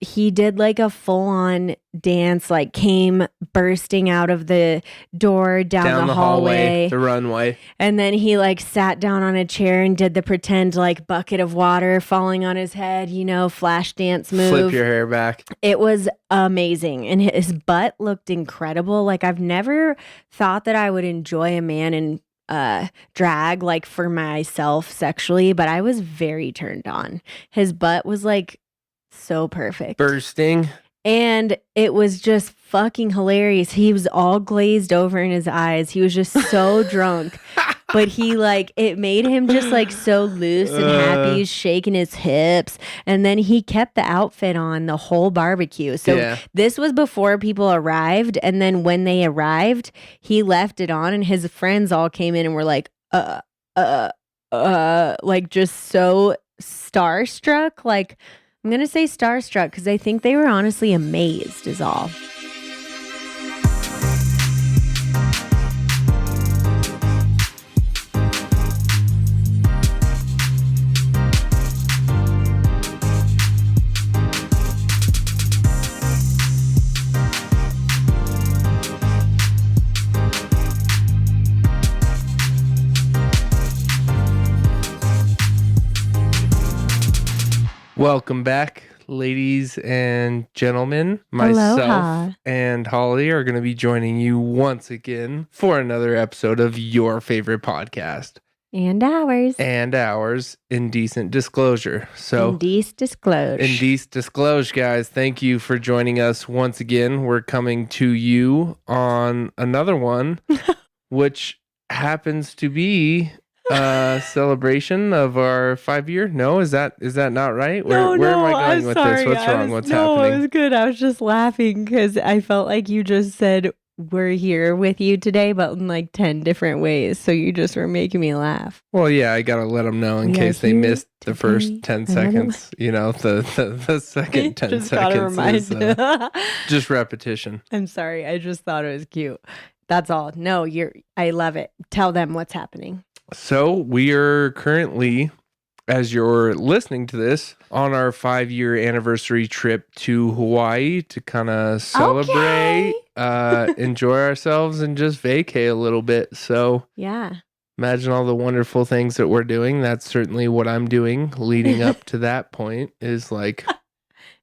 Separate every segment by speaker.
Speaker 1: he did like a full-on dance, like came bursting out of the door down the hallway,
Speaker 2: the runway.
Speaker 1: And then he like sat down on a chair and did the pretend like bucket of water falling on his head, flash dance move.
Speaker 2: Flip your hair back.
Speaker 1: It was amazing. And his butt looked incredible. Like I've never thought that I would enjoy a man in drag like for myself sexually, but I was very turned on. His butt was like so perfect.
Speaker 2: Bursting.
Speaker 1: And it was just fucking hilarious. He was all glazed over in his eyes. He was just so drunk. But he it made him just like so loose and happy. He's shaking his hips. And then he kept the outfit on the whole barbecue. So this was before people arrived. And then when they arrived, he left it on and his friends all came in and were like, like just so starstruck. Like, I'm going to say starstruck because I think they were honestly amazed is all.
Speaker 2: Welcome back, ladies and gentlemen. Myself
Speaker 1: Aloha.
Speaker 2: And Holly are going to be joining you once again for another episode of your favorite podcast.
Speaker 1: And ours.
Speaker 2: Indecent Disclosure. So,
Speaker 1: Indecent
Speaker 2: Disclosure, guys. Thank you for joining us once again. We're coming to you on another one, which happens to be celebration of our 5-year. No, is that not right? Where am I going with this? What's wrong? What's happening?
Speaker 1: No, it was good. I was just laughing because I felt like you just said we're here with you today, but in like 10 different ways. So you just were making me laugh.
Speaker 2: Well, yeah, I gotta let them know in case they missed the first 10 seconds. The second 10
Speaker 1: just
Speaker 2: seconds is just repetition.
Speaker 1: I'm sorry. I just thought it was cute. That's all. No, I love it. Tell them what's happening.
Speaker 2: So we are currently, as you're listening to this, on our 5-year anniversary trip to Hawaii to kind of celebrate, enjoy ourselves, and just vacay a little bit. So
Speaker 1: yeah,
Speaker 2: imagine all the wonderful things that we're doing. That's certainly what I'm doing leading up to that point is like...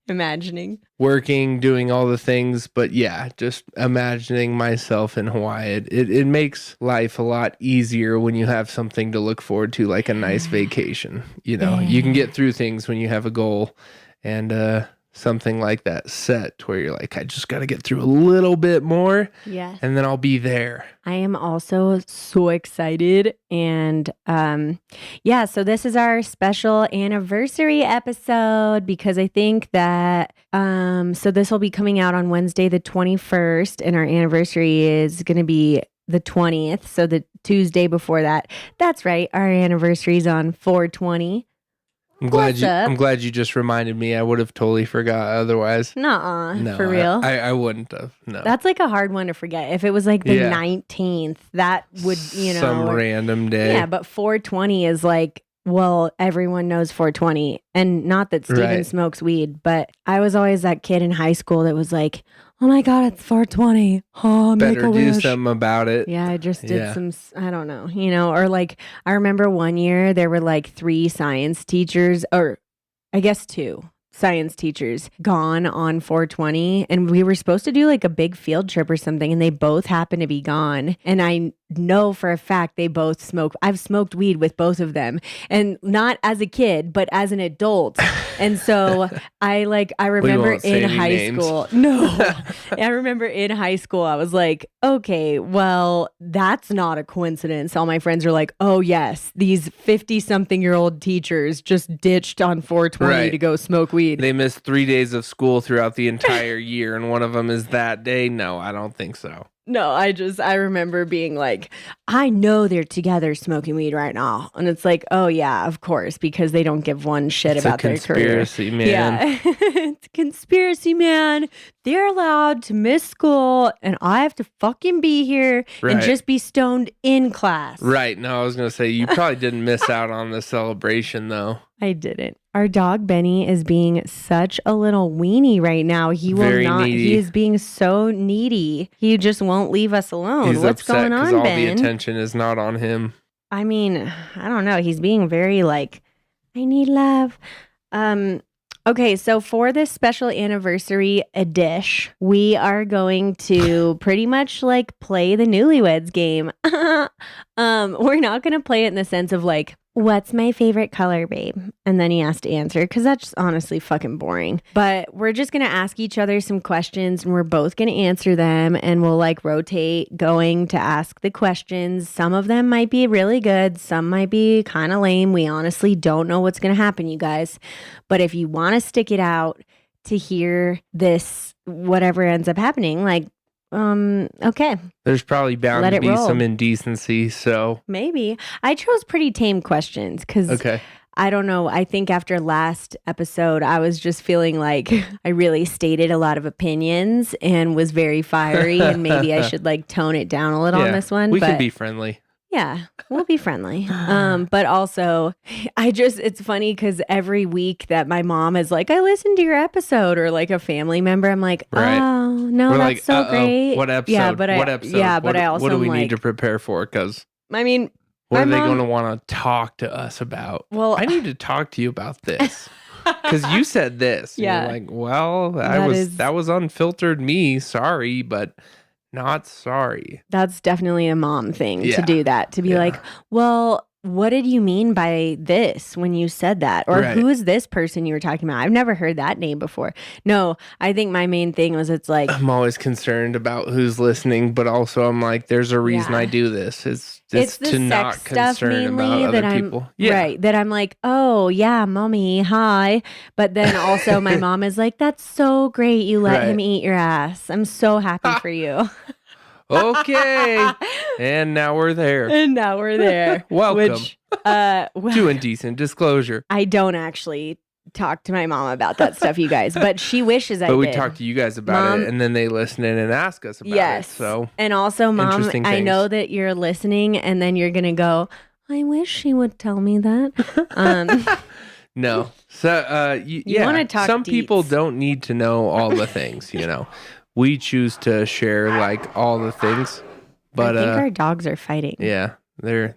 Speaker 1: imagining
Speaker 2: working, doing all the things, but yeah, just imagining myself in Hawaii. It makes life a lot easier when you have something to look forward to, like a nice vacation. You can get through things when you have a goal and something like that set where you're like, I just got to get through a little bit more.
Speaker 1: Yes.
Speaker 2: And then I'll be there.
Speaker 1: I am also so excited. And so this is our special anniversary episode because I think that so this will be coming out on Wednesday the 21st and our anniversary is going to be the 20th. So the Tuesday before that. That's right. Our anniversary is on 4/20.
Speaker 2: I'm glad you just reminded me. I would have totally forgot otherwise.
Speaker 1: No, for real?
Speaker 2: I wouldn't have. No.
Speaker 1: That's like a hard one to forget. If it was like the 19th, that would,
Speaker 2: some random day.
Speaker 1: Yeah, but 4/20 is like, well, everyone knows 4/20. And not that Steven smokes weed, but I was always that kid in high school that was like, oh my God, it's 4/20. Oh,
Speaker 2: better do something about it.
Speaker 1: Yeah, I just did some, I don't know, or like, I remember one year there were like 3 science teachers, or I guess 2 science teachers gone on 4/20. And we were supposed to do like a big field trip or something. And they both happened to be gone. And I know for a fact they both smoke. I've smoked weed with both of them, and not as a kid, but as an adult. And so I remember in high school. No, I remember in high school, I was like, okay, well, that's not a coincidence. All my friends are like, oh yes, these 50-something-year-old teachers just ditched on 4/20 to go smoke weed.
Speaker 2: They missed 3 days of school throughout the entire year, and one of them is that day. No, I don't think so.
Speaker 1: No, I remember being like, I know they're together smoking weed right now. And it's like, oh yeah, of course, because they don't give one shit
Speaker 2: It's a
Speaker 1: about their career.
Speaker 2: conspiracy, man.
Speaker 1: Yeah. It's a conspiracy, man. They're allowed to miss school and I have to fucking be here and
Speaker 2: Right.
Speaker 1: just be stoned in class.
Speaker 2: Right. No, I was going to say, you probably didn't miss out on the celebration, though.
Speaker 1: I didn't. Our dog Benny is being such a little weenie right now. He will
Speaker 2: Very
Speaker 1: not.
Speaker 2: needy.
Speaker 1: He is being so needy. He just won't leave us alone.
Speaker 2: He's
Speaker 1: What's
Speaker 2: upset
Speaker 1: going on,
Speaker 2: all
Speaker 1: Ben?
Speaker 2: the attention is not on him.
Speaker 1: I mean, I don't know. He's being very like, I need love. Okay, so for this special anniversary edition, we are going to pretty much like play the Newlyweds game. We're not going to play it in the sense of like, what's my favorite color, babe? And then he has to answer because that's just honestly fucking boring. But we're just going to ask each other some questions and we're both going to answer them and we'll like rotate going to ask the questions. Some of them might be really good. Some might be kind of lame. We honestly don't know what's going to happen, you guys. But if you want to stick it out to hear this, whatever ends up happening, like, okay.
Speaker 2: There's probably bound
Speaker 1: Let
Speaker 2: to
Speaker 1: it
Speaker 2: be
Speaker 1: roll.
Speaker 2: some indecency, so.
Speaker 1: Maybe. I chose pretty tame questions because
Speaker 2: Okay.
Speaker 1: I don't know. I think after last episode, I was just feeling like I really stated a lot of opinions and was very fiery and maybe I should like tone it down a little on this one.
Speaker 2: We
Speaker 1: but
Speaker 2: can be friendly.
Speaker 1: yeah, we'll be friendly. But also it's funny because every week that my mom is like, I listened to your episode or like a family member, I'm like,
Speaker 2: Right.
Speaker 1: oh no,
Speaker 2: We're
Speaker 1: that's
Speaker 2: like,
Speaker 1: so great.
Speaker 2: What episode?
Speaker 1: Yeah, but
Speaker 2: what episode?
Speaker 1: Yeah, but
Speaker 2: what,
Speaker 1: I also
Speaker 2: what do we
Speaker 1: am
Speaker 2: need
Speaker 1: like,
Speaker 2: to prepare for? Because
Speaker 1: I mean,
Speaker 2: what are
Speaker 1: my
Speaker 2: they
Speaker 1: mom-
Speaker 2: going to want to talk to us about?
Speaker 1: Well,
Speaker 2: I need to talk to you about this. Because you said this. And
Speaker 1: Yeah.
Speaker 2: you're like, well,
Speaker 1: That
Speaker 2: that was unfiltered me. Sorry, but not sorry.
Speaker 1: That's definitely a mom thing to
Speaker 2: Yeah.
Speaker 1: do that, to be
Speaker 2: Yeah.
Speaker 1: like, well, what did you mean by this when you said that? Or
Speaker 2: Right.
Speaker 1: who is this person you were talking about? I've never heard that name before. No, I think my main thing was it's like,
Speaker 2: I'm always concerned about who's listening, but also I'm like, there's a reason
Speaker 1: Yeah.
Speaker 2: I do this. It's
Speaker 1: it's the
Speaker 2: to not
Speaker 1: sex stuff
Speaker 2: concern about
Speaker 1: mainly
Speaker 2: other
Speaker 1: that
Speaker 2: people.
Speaker 1: I'm right. That I'm like, oh yeah, mommy, hi. But then also my mom is like, that's so great. You let him
Speaker 2: Right.
Speaker 1: eat your ass. I'm so happy for you.
Speaker 2: Okay. And now we're there.
Speaker 1: And now we're there.
Speaker 2: Welcome
Speaker 1: Which, well,
Speaker 2: to Indecent Disclosure.
Speaker 1: I don't actually talk to my mom about that stuff, you guys, but she wishes I
Speaker 2: But we
Speaker 1: did.
Speaker 2: talk to you guys about
Speaker 1: Mom-
Speaker 2: it, and then they listen in and ask us about
Speaker 1: Yes.
Speaker 2: it. So
Speaker 1: And also, Mom,
Speaker 2: Interesting
Speaker 1: I know
Speaker 2: things.
Speaker 1: that you're listening, and then you're gonna go, I wish she would tell me that.
Speaker 2: no. So yeah.
Speaker 1: wanna talk
Speaker 2: Some people
Speaker 1: deets.
Speaker 2: don't need to know all the things, you know. We choose to share like all the things. But
Speaker 1: I think our dogs are fighting,
Speaker 2: yeah, they're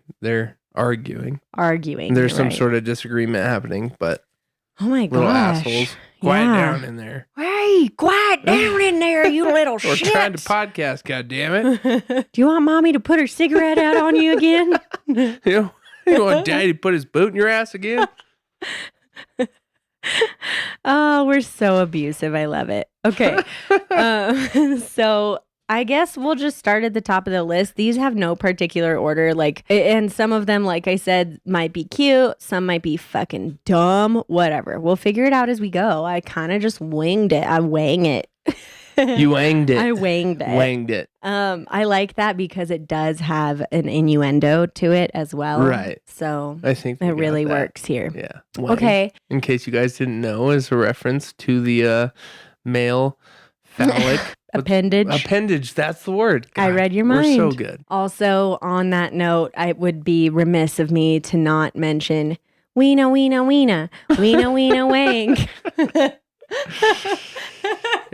Speaker 2: arguing.
Speaker 1: arguing.
Speaker 2: There's
Speaker 1: you're
Speaker 2: some
Speaker 1: right.
Speaker 2: sort of disagreement happening, but
Speaker 1: Oh my
Speaker 2: little
Speaker 1: gosh!
Speaker 2: assholes. Quiet
Speaker 1: Yeah.
Speaker 2: down in there.
Speaker 1: Hey, quiet down in there, you little
Speaker 2: We're
Speaker 1: shit!
Speaker 2: trying to podcast, goddammit.
Speaker 1: Do you want Mommy to put her cigarette out on you again?
Speaker 2: You want Daddy to put his boot in your ass again?
Speaker 1: Oh, we're so abusive. I love it. Okay. So I guess we'll just start at the top of the list. These have no particular order. Like, and some of them, like I said, might be cute. Some might be fucking dumb. Whatever. We'll figure it out as we go. I kind of just winged it. I wang it.
Speaker 2: You wanged it.
Speaker 1: I wanged it.
Speaker 2: Wanged it.
Speaker 1: I like that because it does have an innuendo to it as well.
Speaker 2: Right.
Speaker 1: So
Speaker 2: I think we
Speaker 1: it
Speaker 2: got
Speaker 1: really
Speaker 2: that.
Speaker 1: works here.
Speaker 2: Yeah. Wang.
Speaker 1: Okay.
Speaker 2: In case you guys didn't know, is a reference to the male phallic
Speaker 1: Appendage.
Speaker 2: That's the word.
Speaker 1: I
Speaker 2: God,
Speaker 1: read your
Speaker 2: We're so
Speaker 1: mind.
Speaker 2: good.
Speaker 1: Also, on that note, I would be remiss of me to not mention Weena, Weena, Weena, Weena, Weena, Wang.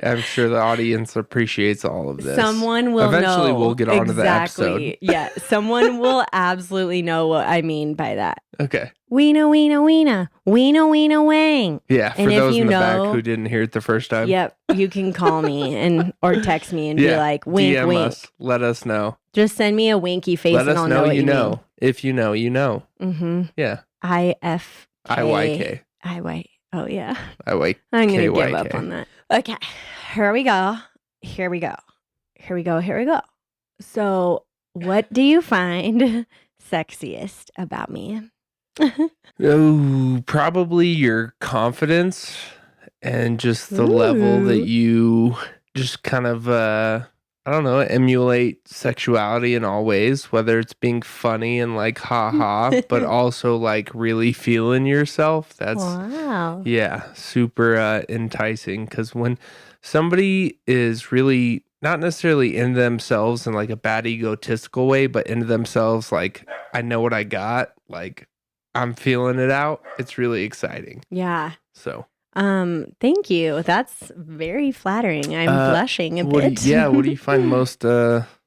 Speaker 2: I'm sure the audience appreciates all of this.
Speaker 1: Someone will
Speaker 2: Eventually
Speaker 1: know.
Speaker 2: we'll get on to the
Speaker 1: Exactly.
Speaker 2: episode.
Speaker 1: Yeah, someone will absolutely know what I mean by that.
Speaker 2: Okay.
Speaker 1: Weena, Weena, Weena, Weena, Weena, Wang.
Speaker 2: Yeah. For
Speaker 1: And if
Speaker 2: those
Speaker 1: you
Speaker 2: in the
Speaker 1: know-
Speaker 2: back who didn't hear it the first time.
Speaker 1: Yep, you can call me and or text me and be
Speaker 2: Yeah.
Speaker 1: like, wink,
Speaker 2: DM
Speaker 1: wink.
Speaker 2: us. Let us know.
Speaker 1: Just send me a winky face
Speaker 2: Let
Speaker 1: and
Speaker 2: us
Speaker 1: I'll
Speaker 2: know,
Speaker 1: know what
Speaker 2: you
Speaker 1: you
Speaker 2: know. If you know, you know.
Speaker 1: mean. Mm-hmm.
Speaker 2: Yeah.
Speaker 1: IF.
Speaker 2: IYK.
Speaker 1: Oh, yeah.
Speaker 2: IYK.
Speaker 1: I'm going to give
Speaker 2: KYK.
Speaker 1: up on that. Okay. Here we go. Here we go. Here we go. Here we go. So, what do you find sexiest about me?
Speaker 2: Oh, probably your confidence and just the level that
Speaker 1: Ooh.
Speaker 2: you just kind of I don't know, emulate sexuality in all ways, whether it's being funny and like haha, but also like really feeling yourself. That's
Speaker 1: Wow.
Speaker 2: yeah, super enticing because when somebody is really not necessarily into themselves in like a bad egotistical way, but into themselves like I know what I got, like I'm feeling it out. It's really exciting.
Speaker 1: Yeah.
Speaker 2: So,
Speaker 1: Thank you. That's very flattering. I'm blushing a bit.
Speaker 2: what do you find most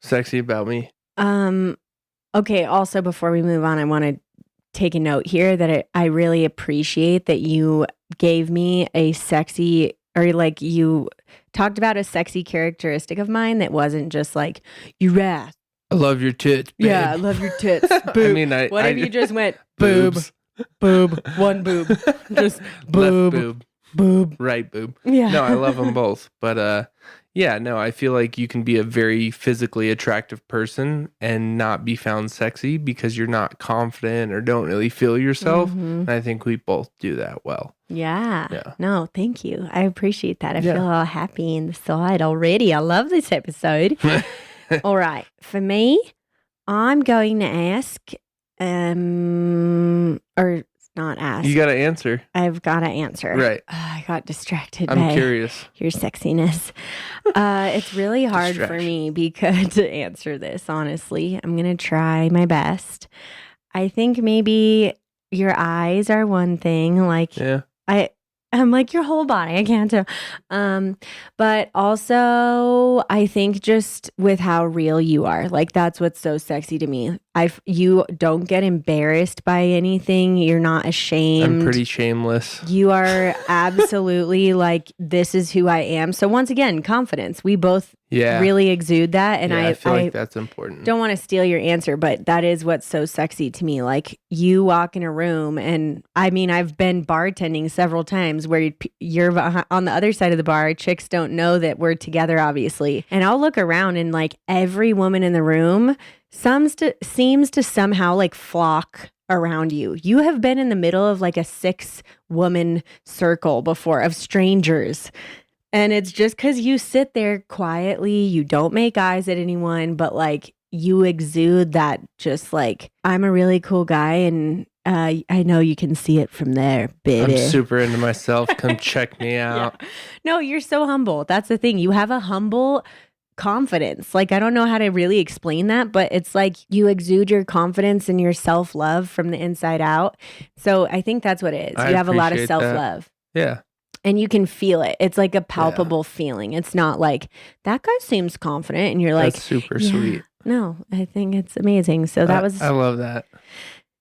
Speaker 2: sexy about me?
Speaker 1: Um, okay, also before we move on, I want to take a note here that I really appreciate that you gave me a sexy or like you talked about a sexy characteristic of mine that wasn't just like you wrath.
Speaker 2: I love your tits, babe.
Speaker 1: Yeah, I love your tits.
Speaker 2: I
Speaker 1: Boob.
Speaker 2: mean,
Speaker 1: What if you just went boob,
Speaker 2: boobs.
Speaker 1: boob, one boob, just boob,
Speaker 2: Left boob,
Speaker 1: boob.
Speaker 2: right boob.
Speaker 1: Yeah.
Speaker 2: No, I love them both. But yeah, no, I feel like you can be a very physically attractive person and not be found sexy because you're not confident or don't really feel yourself.
Speaker 1: Mhm.
Speaker 2: And I think we both do that well.
Speaker 1: Yeah.
Speaker 2: Yeah.
Speaker 1: No, thank you. I appreciate that. I
Speaker 2: Yeah.
Speaker 1: feel all happy inside already. I love this episode. All right. For me, I'm going to ask, or not ask.
Speaker 2: You got to answer.
Speaker 1: I've got to answer.
Speaker 2: Right.
Speaker 1: I got distracted
Speaker 2: I'm
Speaker 1: by
Speaker 2: curious.
Speaker 1: your sexiness. It's really hard for me because to answer this, honestly. I'm going to try my best. I think maybe your eyes are one thing. Like,
Speaker 2: Yeah.
Speaker 1: I'm like your whole body. I can't tell. But also I think just with how real you are, like that's what's so sexy to me. You don't get embarrassed by anything. You're not ashamed.
Speaker 2: I'm pretty shameless.
Speaker 1: You are absolutely like, this is who I am. So once again, confidence. We both really exude that. And
Speaker 2: I feel like that's important.
Speaker 1: Don't want to steal your answer, but that is what's so sexy to me. Like you walk in a room and I mean, I've been bartending several times where you're on the other side of the bar. Chicks don't know that we're together, obviously. And I'll look around and like every woman in the room seems to somehow like flock around you. You have been in the middle of like a 6-woman circle before of strangers. And it's just because you sit there quietly, you don't make eyes at anyone, but like you exude that just like, I'm a really cool guy and I know you can see it from there, baby.
Speaker 2: I'm super into myself. Come check me out.
Speaker 1: Yeah. No, you're so humble. That's the thing. You have a humble confidence. Like, I don't know how to really explain that, but it's like you exude your confidence and your self-love from the inside out. So I think that's what it is. You have a lot of self-love.
Speaker 2: Yeah.
Speaker 1: And you can feel it. It's like a palpable feeling. It's not like that guy seems confident and you're like,
Speaker 2: that's super sweet.
Speaker 1: No, I think it's amazing. So that was
Speaker 2: I love that.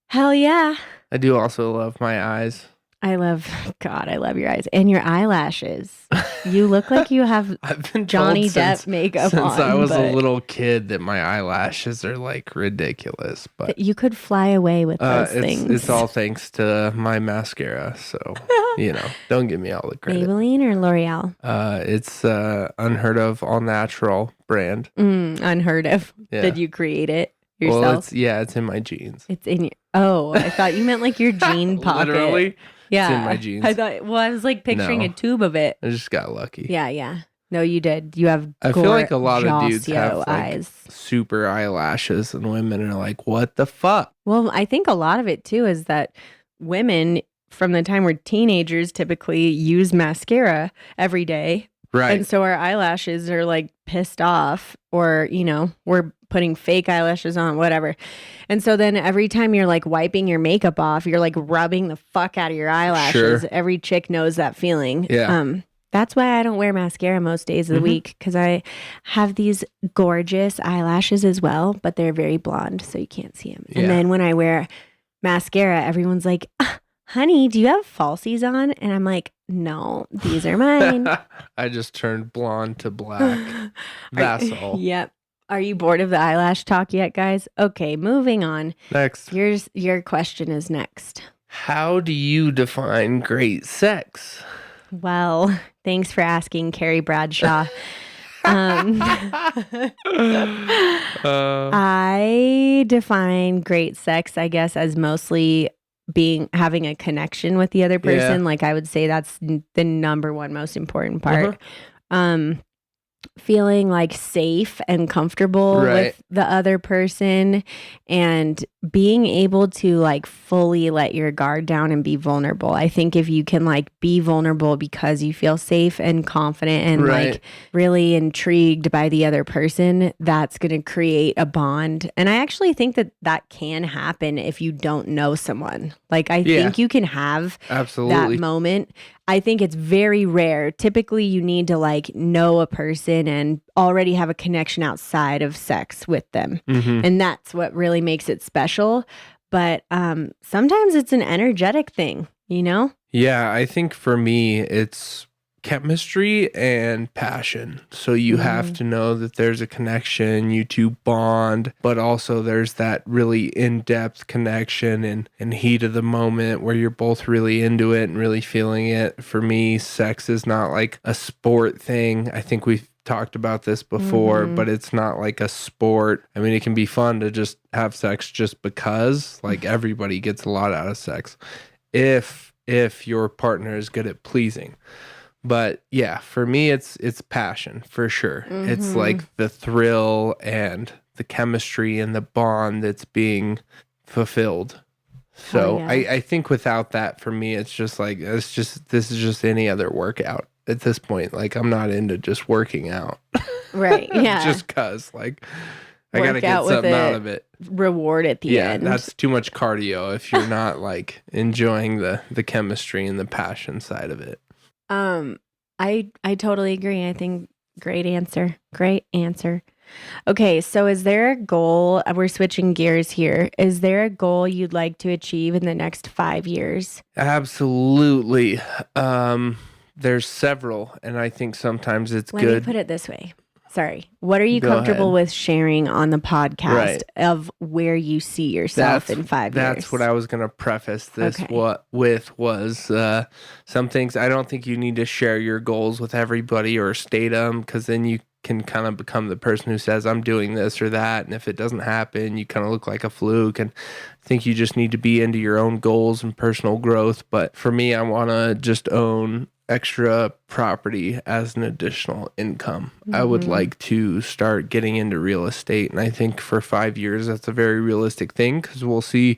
Speaker 1: Hell yeah.
Speaker 2: I do also love my eyes.
Speaker 1: I love your eyes and your eyelashes. You look like you have
Speaker 2: I've been
Speaker 1: Johnny Depp makeup on.
Speaker 2: Since I was a little kid that my eyelashes are like ridiculous. But
Speaker 1: you could fly away with those things.
Speaker 2: It's all thanks to my mascara. So, don't give me all the credit.
Speaker 1: Maybelline or L'Oreal?
Speaker 2: It's unheard of, all natural brand.
Speaker 1: Unheard of. Yeah. Did you create it yourself?
Speaker 2: Well, it's in my jeans.
Speaker 1: It's in your... Oh, I thought you meant like your jean pocket.
Speaker 2: Literally?
Speaker 1: Yeah.
Speaker 2: It's in my jeans.
Speaker 1: I was like picturing a tube of it.
Speaker 2: I just got lucky.
Speaker 1: Yeah. No, you did. You have
Speaker 2: I feel like a lot of dudes have like
Speaker 1: eyes.
Speaker 2: Super eyelashes and women are like, what the fuck?
Speaker 1: Well, I think a lot of it too is that women from the time we're teenagers typically use mascara every day.
Speaker 2: Right.
Speaker 1: And so our eyelashes are like pissed off or, we're putting fake eyelashes on, whatever. And so then every time you're like wiping your makeup off, you're like rubbing the fuck out of your eyelashes. Sure. Every chick knows that feeling.
Speaker 2: Yeah.
Speaker 1: That's why I don't wear mascara most days of the week because I have these gorgeous eyelashes as well, but they're very blonde, so you can't see them. Yeah. And then when I wear mascara, everyone's like, honey, do you have falsies on? And I'm like, no, these are mine.
Speaker 2: I just turned blonde to black. That's all.
Speaker 1: Yep. Are you bored of the eyelash talk yet, guys? Okay, moving on.
Speaker 2: Next.
Speaker 1: Your question is next.
Speaker 2: How do you define great sex?
Speaker 1: Well, thanks for asking, Carrie Bradshaw. I define great sex, I guess, as mostly having a connection with the other person. Yeah. Like I would say that's the number one most important part. feeling like safe and comfortable
Speaker 2: Right.
Speaker 1: with the other person and being able to like fully let your guard down and be vulnerable. I think if you can like be vulnerable because you feel safe and confident and
Speaker 2: Right.
Speaker 1: like really intrigued by the other person, that's going to create a bond. And I actually think that that can happen if you don't know someone. Like I
Speaker 2: Yeah.
Speaker 1: think you can have that
Speaker 2: Absolutely.
Speaker 1: moment. I think it's very rare. Typically, you need to like know a person and already have a connection outside of sex with them.
Speaker 2: Mm-hmm.
Speaker 1: And that's what really makes it special. But sometimes it's an energetic thing, you know?
Speaker 2: Yeah, I think for me, it's chemistry and passion. So you have to know that there's a connection, you two bond, but also there's that really in-depth connection and heat of the moment where you're both really into it and really feeling it. For me, sex is not like a sport thing. I think we've talked about this before, but it's not like a sport. I mean, it can be fun to just have sex just because, like everybody gets a lot out of sex. If your partner is good at pleasing. But yeah, for me it's passion for sure. It's like the thrill and the chemistry and the bond that's being fulfilled. So
Speaker 1: yeah.
Speaker 2: I think without that, for me it's just like this is just any other workout at this point. Like I'm not into just working out.
Speaker 1: Right. Yeah.
Speaker 2: Just cause like I gotta
Speaker 1: Work
Speaker 2: get
Speaker 1: out with
Speaker 2: something out
Speaker 1: it.
Speaker 2: of it.
Speaker 1: Reward at the
Speaker 2: Yeah,
Speaker 1: end.
Speaker 2: that's too much cardio if you're not like enjoying the chemistry and the passion side of it.
Speaker 1: I totally agree. I think great answer. Great answer. Okay, so is there a goal? We're switching gears here. Is there a goal you'd like to achieve in the next 5 years?
Speaker 2: Absolutely. There's several, and I think sometimes it's
Speaker 1: Let me
Speaker 2: good.
Speaker 1: put it this way. Sorry. What are you
Speaker 2: Go
Speaker 1: comfortable
Speaker 2: ahead.
Speaker 1: with sharing on the podcast
Speaker 2: Right.
Speaker 1: of where you see yourself in 5 years?
Speaker 2: That's what I was gonna preface this
Speaker 1: Okay.
Speaker 2: with was some things. I don't think you need to share your goals with everybody or state them because then you can kind of become the person who says I'm doing this or that, and if it doesn't happen, you kind of look like a fluke. And I think you just need to be into your own goals and personal growth. But for me, I want to just own extra property as an additional income. I would like to start getting into real estate. And I think for 5 years, that's a very realistic thing because we'll see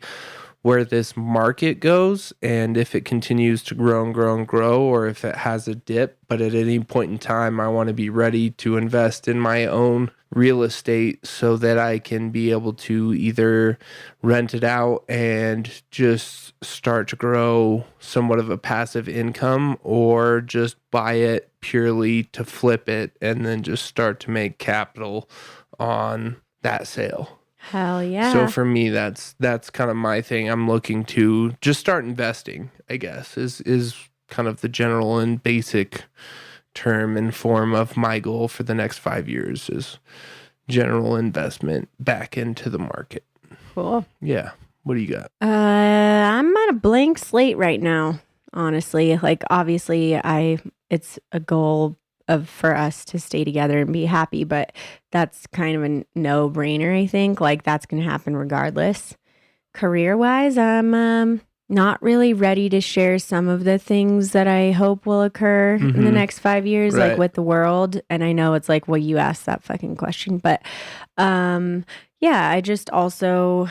Speaker 2: where this market goes and if it continues to grow and grow and grow or if it has a dip. But at any point in time, I want to be ready to invest in my own real estate so that I can be able to either rent it out and just start to grow somewhat of a passive income or just buy it purely to flip it and then just start to make capital on that sale.
Speaker 1: Hell yeah.
Speaker 2: So for me, that's kind of my thing. I'm looking to just start investing, I guess, is kind of the general and basic term and form of my goal for the next 5 years is general investment back into the market.
Speaker 1: Cool.
Speaker 2: Yeah. What do you got?
Speaker 1: I'm on a blank slate right now, honestly. Like obviously it's a goal for us to stay together and be happy, but that's kind of a no-brainer, I think. Like that's going to happen regardless. Career-wise, I'm not really ready to share some of the things that I hope will occur in the next 5 years, like
Speaker 2: Right.
Speaker 1: with the world. And I know it's like, well, you asked that fucking question, but yeah, I just also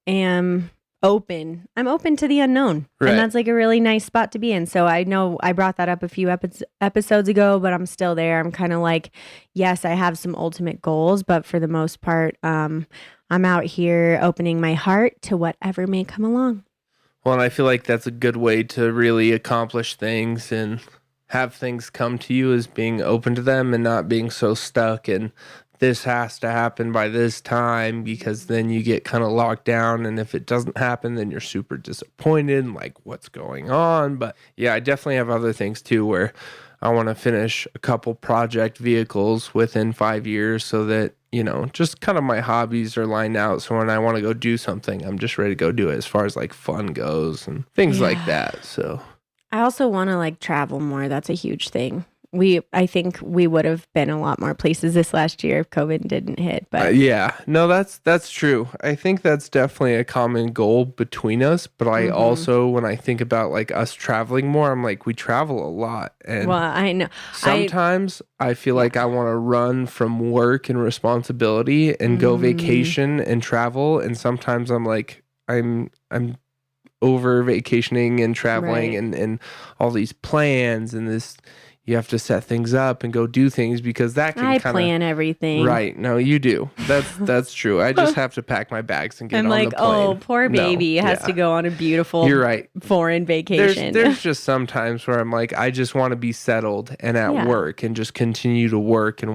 Speaker 1: am open. I'm open to the unknown.
Speaker 2: Right.
Speaker 1: And that's like a really nice spot to be in. So I know I brought that up a few episodes ago, but I'm still there. I'm kind of like, yes, I have some ultimate goals, but for the most part, I'm out here opening my heart to whatever may come along.
Speaker 2: Well, and I feel like that's a good way to really accomplish things and have things come to you is being open to them and not being so stuck and this has to happen by this time because then you get kind of locked down and if it doesn't happen then you're super disappointed and like what's going on. But yeah, I definitely have other things too where I want to finish a couple project vehicles within 5 years so that, you know, just kind of my hobbies are lined out. So when I want to go do something, I'm just ready to go do it as far as like fun goes and things like that. So
Speaker 1: I also want to like travel more. That's a huge thing. I think we would have been a lot more places this last year if COVID didn't hit. But
Speaker 2: Yeah, no, that's true. I think that's definitely a common goal between us. But I
Speaker 1: hmm
Speaker 2: also, when I think about like us traveling more, I'm like, we travel a lot,
Speaker 1: well,
Speaker 2: and
Speaker 1: I know. I
Speaker 2: sometimes I feel
Speaker 1: Yeah.
Speaker 2: like I want to run from work and responsibility and go
Speaker 1: Mm,
Speaker 2: vacation and travel, and sometimes I'm like, I'm over vacationing and traveling
Speaker 1: right.
Speaker 2: and all these plans and this. You have to set things up and go do things because that can
Speaker 1: I
Speaker 2: kind of.
Speaker 1: plan everything.
Speaker 2: Right. No, you do. That's true. I just have to pack my bags and get
Speaker 1: I'm
Speaker 2: on the
Speaker 1: like, oh,
Speaker 2: plane.
Speaker 1: poor
Speaker 2: No.
Speaker 1: baby has to
Speaker 2: Yeah.
Speaker 1: go on a
Speaker 2: You're
Speaker 1: beautiful
Speaker 2: right.
Speaker 1: foreign
Speaker 2: There's
Speaker 1: vacation.
Speaker 2: there's just some times where I'm like I just want to be settled and at
Speaker 1: Yeah,
Speaker 2: work and just continue to work and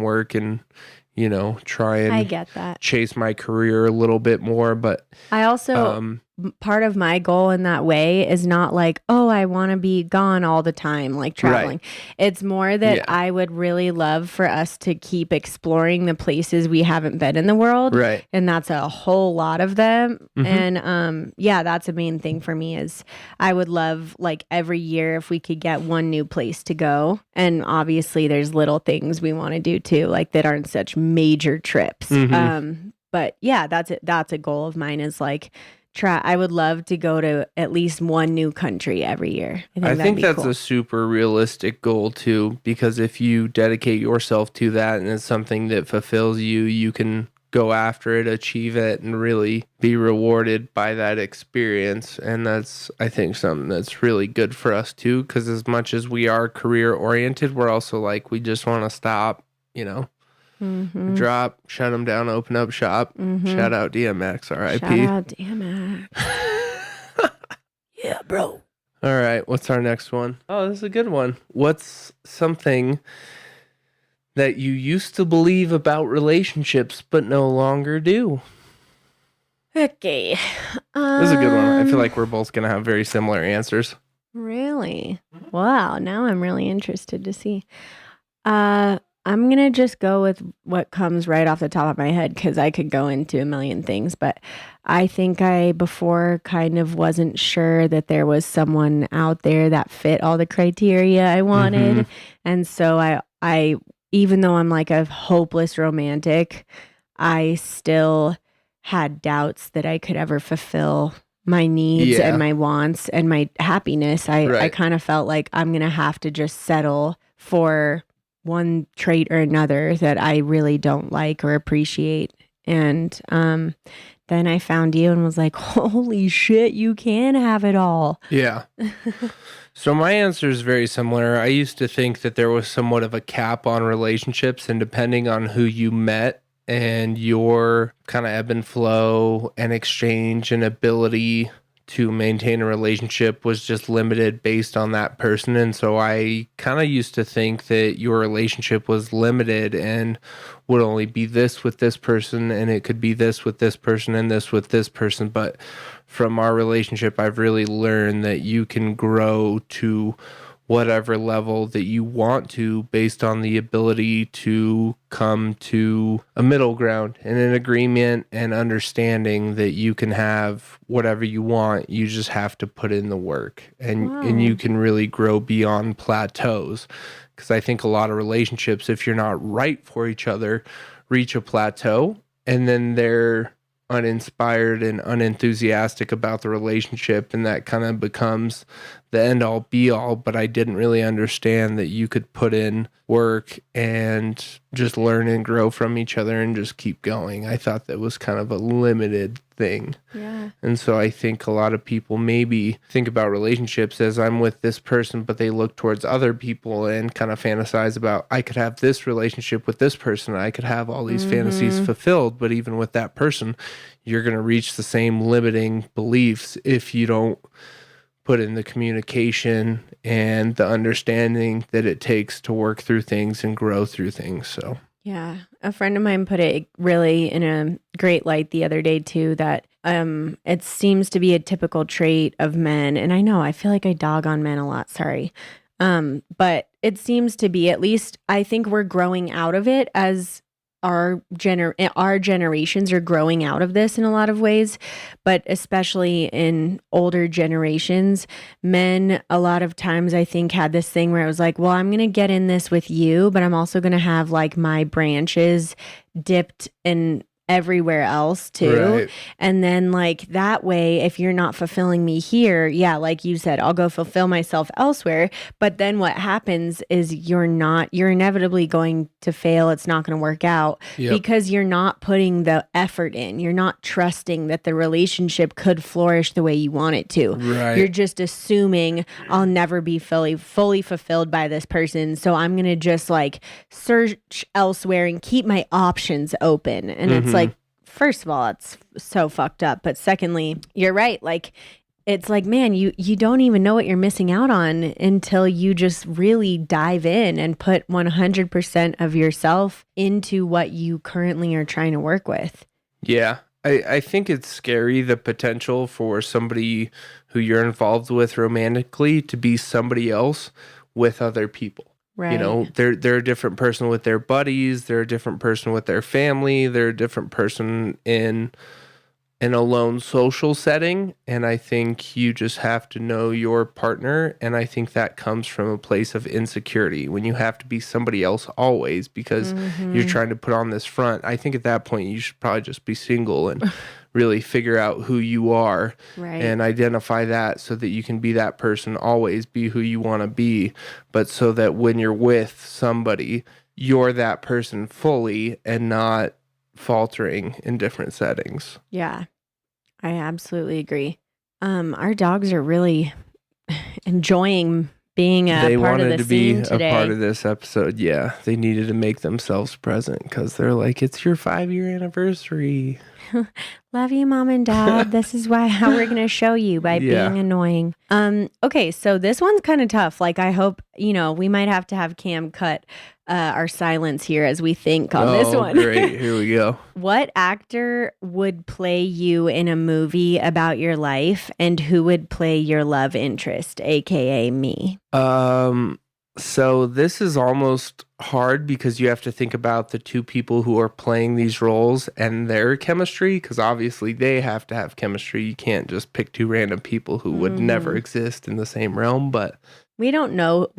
Speaker 2: try
Speaker 1: I
Speaker 2: and
Speaker 1: get that.
Speaker 2: chase my career a little bit more, but
Speaker 1: I also,
Speaker 2: um
Speaker 1: part of my goal in that way is not like, oh, I want to be gone all the time, like
Speaker 2: right.
Speaker 1: traveling. It's more that
Speaker 2: Yeah.
Speaker 1: I would really love for us to keep exploring the places we haven't been in the world.
Speaker 2: Right.
Speaker 1: And that's a whole lot of them.
Speaker 2: Mhm.
Speaker 1: And yeah, that's a main thing for me is I would love like every year if we could get one new place to go. And obviously there's little things we want to do too, like that aren't such major trips.
Speaker 2: Mhm.
Speaker 1: But yeah, that's a goal of mine is like try I would love to go to at least one new country every year. I
Speaker 2: I
Speaker 1: think that'd
Speaker 2: think
Speaker 1: be
Speaker 2: that's
Speaker 1: cool.
Speaker 2: a super realistic goal too, because if you dedicate yourself to that and it's something that fulfills you, you can go after it, achieve it, and really be rewarded by that experience. And that's, I think, something that's really good for us too, because as much as we are career oriented, we're also like, we just want to stop, you know,
Speaker 1: Mhm.
Speaker 2: drop, shut them down, open up shop. Shout
Speaker 1: Mhm.
Speaker 2: out DMX,
Speaker 1: Shout
Speaker 2: RIP.
Speaker 1: out damn it. Yeah, bro.
Speaker 2: All right, what's our next one? Oh, this is a good one. What's something that you used to believe about relationships but no longer do?
Speaker 1: Okay.
Speaker 2: This is a good one. I feel
Speaker 1: Um
Speaker 2: like we're both going to have very similar answers.
Speaker 1: really? Wow, now I'm really interested to see. Uh, I'm gonna just go with what comes right off the top of my head because I could go into a million things, but I think I before kind of wasn't sure that there was someone out there that fit all the criteria I
Speaker 2: Mm-hmm.
Speaker 1: wanted. And so I even though I'm like a hopeless romantic, I still had doubts that I could ever fulfill my needs and
Speaker 2: Yeah,
Speaker 1: my wants and my happiness. I
Speaker 2: right.
Speaker 1: kind of felt like I'm gonna have to just settle for one trait or another that I really don't like or appreciate. And then I found you and was like, holy shit, you can have it all.
Speaker 2: Yeah. So my answer is very similar. I used to think that there was somewhat of a cap on relationships, and depending on who you met and your kind of ebb and flow and exchange and ability to maintain a relationship was just limited based on that person. And so I kind of used to think that your relationship was limited and would only be this with this person, and it could be this with this person and this with this person. But from our relationship, I've really learned that you can grow to whatever level that you want to based on the ability to come to a middle ground and an agreement and understanding that you can have whatever you want. You just have to put in the work, and you
Speaker 1: Wow.
Speaker 2: can really grow beyond plateaus. Because I think a lot of relationships, if you're not right for each other, reach a plateau and then they're uninspired and unenthusiastic about the relationship, and that kind of becomes the end all be all. But I didn't really understand that you could put in work and just learn and grow from each other and just keep going. I thought that was kind of a limited thing.
Speaker 1: Yeah.
Speaker 2: And so I think a lot of people maybe think about relationships as I'm with this person, but they look towards other people and kind of fantasize about, I could have this relationship with this person. I could have all these fantasies
Speaker 1: Mm-hmm.
Speaker 2: fulfilled. But even with that person, you're going to reach the same limiting beliefs if you don't put in the communication and the understanding that it takes to work through things and grow through things. So,
Speaker 1: Yeah. A friend of mine put it really in a great light the other day too that it seems to be a typical trait of men. And I know I feel like I dog on men a lot, sorry. But it seems to be, at least I think we're growing out of it as our generations are growing out of this in a lot of ways, but especially in older generations, men a lot of times I think had this thing where it was like, well, I'm going to get in this with you, but I'm also going to have like my branches dipped in everywhere else too.
Speaker 2: Right.
Speaker 1: And then like that way, if you're not fulfilling me here, yeah, like you said, I'll go fulfill myself elsewhere. But then what happens is you're inevitably going to fail. It's not going to work out
Speaker 2: Yep.
Speaker 1: because you're not putting the effort in. You're not trusting that the relationship could flourish the way you want it to.
Speaker 2: Right.
Speaker 1: You're just assuming I'll never be fully fulfilled by this person. So I'm going to just like search elsewhere and keep my options open. And it's like, first of all, it's so fucked up. But secondly, you're right. Like, it's like, man, you don't even know what you're missing out on until you just really dive in and put 100% of yourself into what you currently are trying to work with.
Speaker 2: Yeah. I think it's scary, the potential for somebody who you're involved with romantically to be somebody else with other people.
Speaker 1: Right.
Speaker 2: You know, they're a different person with their buddies, they're a different person with their family, they're a different person in a lone social setting. And I think you just have to know your partner. And I think that comes from a place of insecurity when you have to be somebody else always because you're trying to put on this front. I think at that point you should probably just be single and really figure out who you are and identify that so that you can be that person, always be who you want to be. But so that when you're with somebody, you're that person fully and not faltering in different settings.
Speaker 1: Yeah, I absolutely agree. Our dogs are really enjoying being a part of the scene today.
Speaker 2: A part of this episode. Yeah, they needed to make themselves present because they're like, it's your 5-year anniversary.
Speaker 1: Love you, Mom and Dad. This is how we're going to show you by being annoying. Okay, so this one's kind of tough. Like, I hope, we might have to have Cam cut our silence here as we think on this one.
Speaker 2: Great. Here we go.
Speaker 1: What actor would play you in a movie about your life, and who would play your love interest, aka me?
Speaker 2: So this is almost hard because you have to think about the two people who are playing these roles and their chemistry, because obviously they have to have chemistry. You can't just pick two random people who would never exist in the same realm. But
Speaker 1: we don't know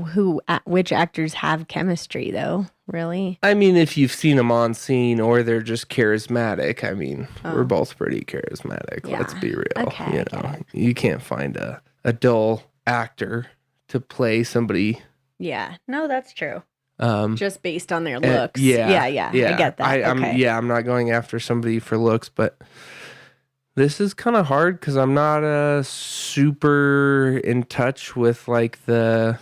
Speaker 1: which actors have chemistry, though, really.
Speaker 2: I mean, if you've seen them on scene or they're just charismatic, I mean, we're both pretty charismatic.
Speaker 1: Yeah.
Speaker 2: Let's be real.
Speaker 1: Okay,
Speaker 2: You can't find a dull actor to play somebody.
Speaker 1: Yeah, no, that's true. Just based on their looks.
Speaker 2: Yeah.
Speaker 1: I get that.
Speaker 2: I'm not going after somebody for looks, but this is kind of hard because I'm not super in touch with like the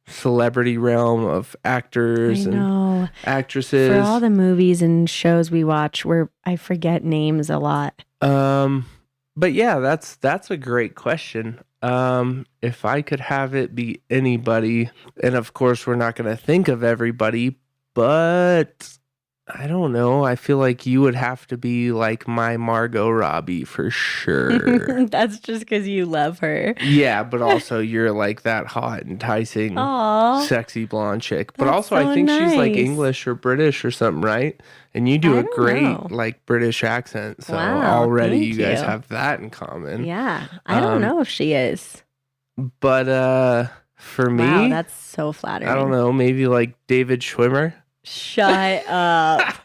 Speaker 2: celebrity realm of actors and actresses.
Speaker 1: For all the movies and shows we watch, where I forget names a lot.
Speaker 2: But yeah, that's a great question. If I could have it be anybody, and of course we're not going to think of everybody, but I don't know. I feel like you would have to be like my Margot Robbie for sure.
Speaker 1: That's just because you love her.
Speaker 2: Yeah, but also you're like that hot, enticing, sexy blonde chick. But also I think she's like English or British or something, right? And you do a great like British accent. So already you guys have that in common.
Speaker 1: Yeah. I don't know if she is.
Speaker 2: But for me,
Speaker 1: wow, that's so flattering.
Speaker 2: I don't know, maybe like David Schwimmer.
Speaker 1: Shut up.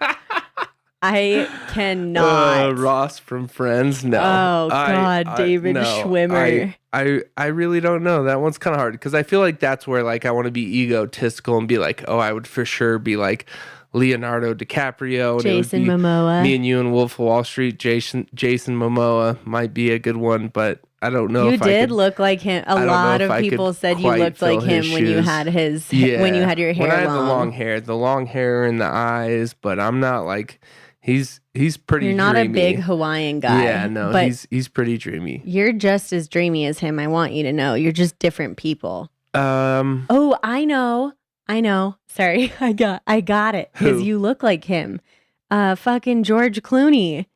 Speaker 1: I cannot.
Speaker 2: Ross from Friends. No.
Speaker 1: Oh, God. David Schwimmer.
Speaker 2: I really don't know. That one's kind of hard because I feel like that's where like I want to be egotistical and be like, oh, I would for sure be like Leonardo DiCaprio.
Speaker 1: Jason Momoa.
Speaker 2: Me and you in Wolf of Wall Street. Jason Momoa might be a good one, but I don't know.
Speaker 1: You did look like him. A lot of people said you looked like him when you had when you had your hair
Speaker 2: when I had
Speaker 1: long.
Speaker 2: the long hair and the eyes, but I'm not like he's pretty.
Speaker 1: You're not
Speaker 2: dreamy.
Speaker 1: a big Hawaiian guy.
Speaker 2: Yeah, no,
Speaker 1: but
Speaker 2: he's pretty dreamy.
Speaker 1: You're just as dreamy as him. I want you to know. You're just different people. Oh, I know. Sorry, I got it because you look like him. Fucking George Clooney.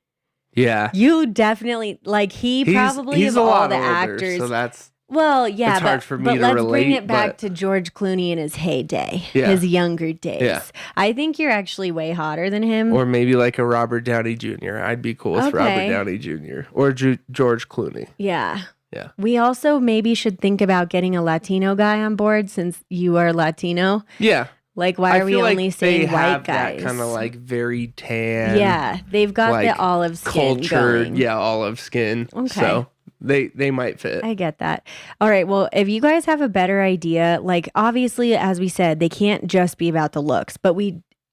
Speaker 2: Yeah.
Speaker 1: You definitely, like, he's probably
Speaker 2: of
Speaker 1: all
Speaker 2: lot
Speaker 1: the
Speaker 2: older,
Speaker 1: actors.
Speaker 2: So that's
Speaker 1: Well,
Speaker 2: It's
Speaker 1: yeah,
Speaker 2: hard for me
Speaker 1: but
Speaker 2: to
Speaker 1: let's bring
Speaker 2: relate,
Speaker 1: it back
Speaker 2: but
Speaker 1: to George Clooney in his heyday,
Speaker 2: yeah,
Speaker 1: his younger
Speaker 2: yeah.
Speaker 1: days. I think you're actually way hotter than him.
Speaker 2: Or maybe like a Robert Downey Jr. I'd be cool with Robert
Speaker 1: Okay.
Speaker 2: Downey Jr. or George Clooney.
Speaker 1: Yeah.
Speaker 2: Yeah.
Speaker 1: We also maybe should think about getting a Latino guy on board since you are Latino.
Speaker 2: Yeah.
Speaker 1: Like, why
Speaker 2: I
Speaker 1: are we
Speaker 2: feel like
Speaker 1: only
Speaker 2: they
Speaker 1: saying white
Speaker 2: have that
Speaker 1: guys?
Speaker 2: kind of like very tan,
Speaker 1: Yeah, they've got the
Speaker 2: like
Speaker 1: olive skin
Speaker 2: cultured,
Speaker 1: going.
Speaker 2: yeah, olive skin.
Speaker 1: Okay.
Speaker 2: So they might fit.
Speaker 1: I get that. All right. Well, if you guys have a better idea, like obviously, as we said, they can't just be about the looks, but